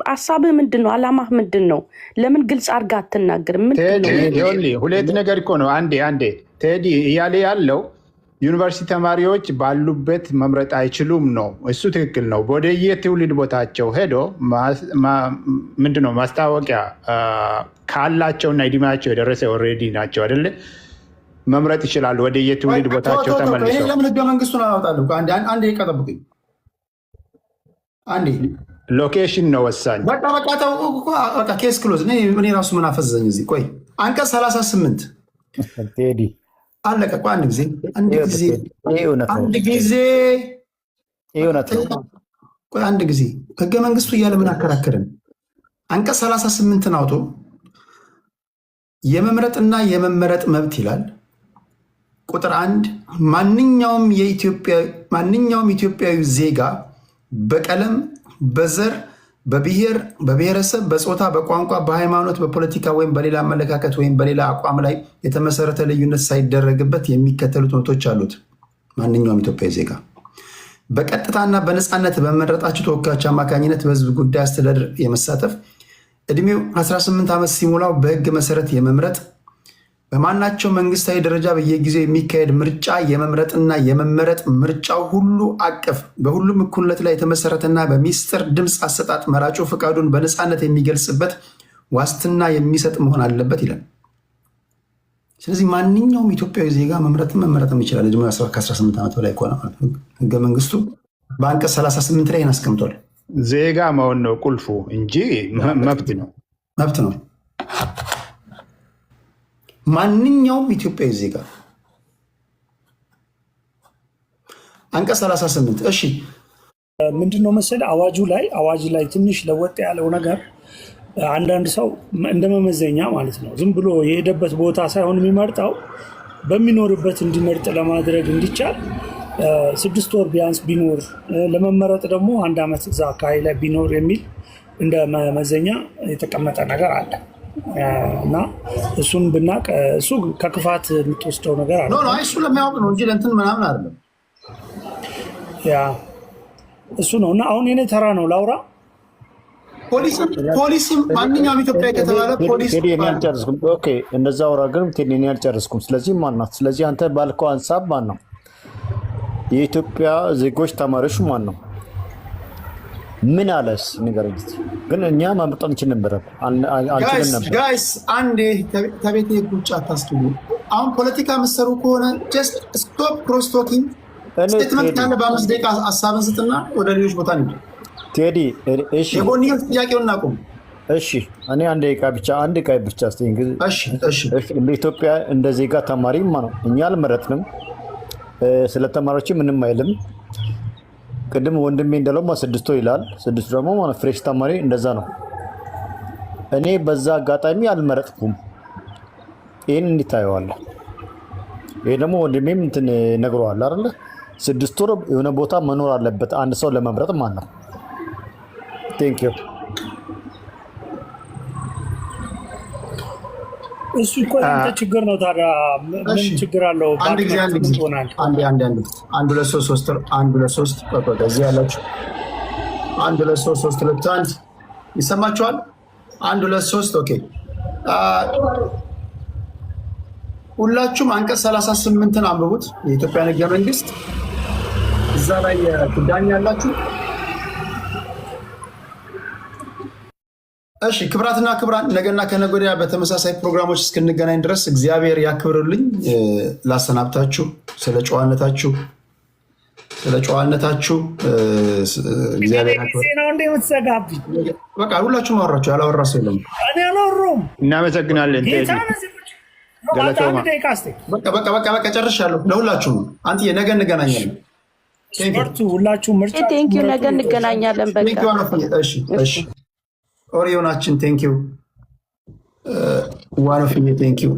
ሀሳብህ? ምንድን ነው አላማህ? ምንድን ነው? ለምን ግልጽ አድርጋ አትናገርም? ሁለት ነገር እኮ ነው። አንዴ ቴዲ እያለ ያለው ዩኒቨርሲቲ ተማሪዎች ባሉበት መምረጥ አይችሉም ነው። እሱ ትክክል ነው። ወደየ ትውልድ ቦታቸው ሄዶ ምንድነው ማስታወቂያ ካላቸውና እድሜያቸው የደረሰ ኦልሬዲ ናቸው አይደለ? መምረጥ ይችላሉ። ወደየ ትውልድ ቦታቸው ተመልሰው። ለምን ህገ መንግስቱን አላወጣልም? አንዴ ይቀጠብቅኝ። አንዴ ሎኬሽን ነው ወሳኝ። በቃ ኬስ ክሎዝ። እኔ ራሱ ምን አፈዘኝ እዚህ። ቆይ አንቀጽ 38 ቴዲ አለቀ። አንድ ጊዜ አንድ ጊዜ ህገ መንግስቱ እያለ ምን አከራከርን? አንቀጽ 38ን አውቶ የመምረጥና የመመረጥ መብት ይላል። ቁጥር 1 ማንኛውም ኢትዮጵያዊ ዜጋ በቀለም፣ በዘር፣ በብሔር፣ በብሔረሰብ፣ በጾታ፣ በቋንቋ፣ በሃይማኖት፣ በፖለቲካ ወይም በሌላ አመለካከት ወይም በሌላ አቋም ላይ የተመሰረተ ልዩነት ሳይደረግበት የሚከተሉት መብቶች አሉት። ማንኛውም ኢትዮጵያዊ ዜጋ በቀጥታና በነፃነት በመረጣቸው ተወካዮች አማካኝነት በህዝብ ጉዳይ አስተዳደር የመሳተፍ፣ እድሜው 18 ዓመት ሲሞላው በህግ መሰረት የመምረጥ፣ በማናቸው መንግስታዊ ደረጃ በየጊዜው የሚካሄድ ምርጫ የመምረጥና የመመረጥ ምርጫው ሁሉ አቀፍ በሁሉም እኩልነት ላይ የተመሰረተና በሚስጥር ድምፅ አሰጣጥ መራጩ ፈቃዱን በነፃነት የሚገልጽበት ዋስትና የሚሰጥ መሆን አለበት ይላል። ስለዚህ ማንኛውም ኢትዮጵያዊ ዜጋ መመረጥም ይችላል። እድሜው ከ18 ዓመት በላይ ከሆነ ህገ መንግስቱ በአንቀጽ 38 ላይ አስቀምጧል። ዜጋ መሆን ነው ቁልፉ እንጂ መብት ነው። ማንኛውም ኢትዮጵያዊ ዜጋ አንቀጽ 38 እሺ፣ ምንድነው መሰለህ አዋጁ ላይ ትንሽ ለወጥ ያለው ነገር አንዳንድ ሰው እንደ መመዘኛ ማለት ነው ዝም ብሎ የሄደበት ቦታ ሳይሆን የሚመርጠው በሚኖርበት እንዲመርጥ ለማድረግ እንዲቻል 6 ወር ቢያንስ ቢኖር ለመመረጥ ደግሞ 1 ዓመት እዛ አካባቢ ላይ ቢኖር የሚል እንደ መመዘኛ የተቀመጠ ነገር አለ እና እሱን ብናቅ እሱ ከክፋት የምትወስደው ነገር አለ። እሱ ለሚያውቅ ነው እንጂ ለእንትን ምናምን አይደለም። ያ እሱ ነው። እና አሁን የኔ ተራ ነው ላውራ። ፖሊስም ማንኛውም ኢትዮጵያ ከተባለ ፖሊስ እንደዛ አውራ። ግን እኔ አልጨረስኩም። ስለዚህ ማናት? ስለዚህ አንተ ባልከው ሀሳብ ማን ነው? የኢትዮጵያ ዜጎች ተማሪዎች ማን ነው? ምን አለስ ንገረኝ። ግን እኛ ማምጣት እንችል ነበር አንችልም ነበር። ጋይስ አንዴ ከቤት ቁጭ አታስቱሉ። አሁን ፖለቲካ መሰሩ ከሆነ ጀስት ስቶፕ ክሮስ ቶኪንግ። ስቴትመንት ካለ በ5 ደቂቃ ሀሳብን ስጥና ወደ ሌሎች ቦታ ነው ቴዲ። እሺ የጎንዮሽ ጥያቄውን እናቁም። እሺ እኔ አንድ ደቂቃ ብቻ ስትይ። እሺ እንደ ኢትዮጵያ እንደ ዜጋ ተማሪ ነው እኛ አልመረጥንም። ስለ ተማሪዎች ምንም አይልም። ቅድም ወንድሜ እንዳለው 6 ይላል። 6 ደግሞ ፍሬሽ ተማሪ እንደዛ ነው። እኔ በዛ አጋጣሚ አልመረጥኩም። ይህን እንዲታየዋለህ። ይሄ ደግሞ ወንድሜም እንትን ነግረዋል አይደለ? 6 ወር የሆነ ቦታ መኖር አለበት አንድ ሰው ለመምረጥ ማለት ነው። ቴንክ ዩ። እሱ እኮ ያንተ ችግር ነው። ታዲያ ምን ችግር አለው? አንድ ሁለት ሶስት እዚህ ያላችሁ 1 2 3 2 1 ይሰማችኋል? 1 2 3 ኦኬ። ሁላችሁም አንቀጽ 38ን አንብቡት። የኢትዮጵያ ህገ መንግስት እዛ ላይ ትዳኛላችሁ። እሺ ክብራትና ክብራን፣ ነገና ከነገ ወዲያ በተመሳሳይ ፕሮግራሞች እስክንገናኝ ድረስ እግዚአብሔር ያክብርልኝ። ላሰናብታችሁ። ስለ ጨዋነታችሁ እግዚአብሔር በቃ ሁላችሁም አወራችሁ። ያላወራ ሰው የለም። እናመሰግናለን። በቃ ጨርሻለሁ። ለሁላችሁም አንተ ነገ እንገናኛለን። ቴንኪው። ነገ እንገናኛለን። በቃ እሺ ኦሪዮናችን ቴንኪው። ዋኖፍዬ ቴንኪው።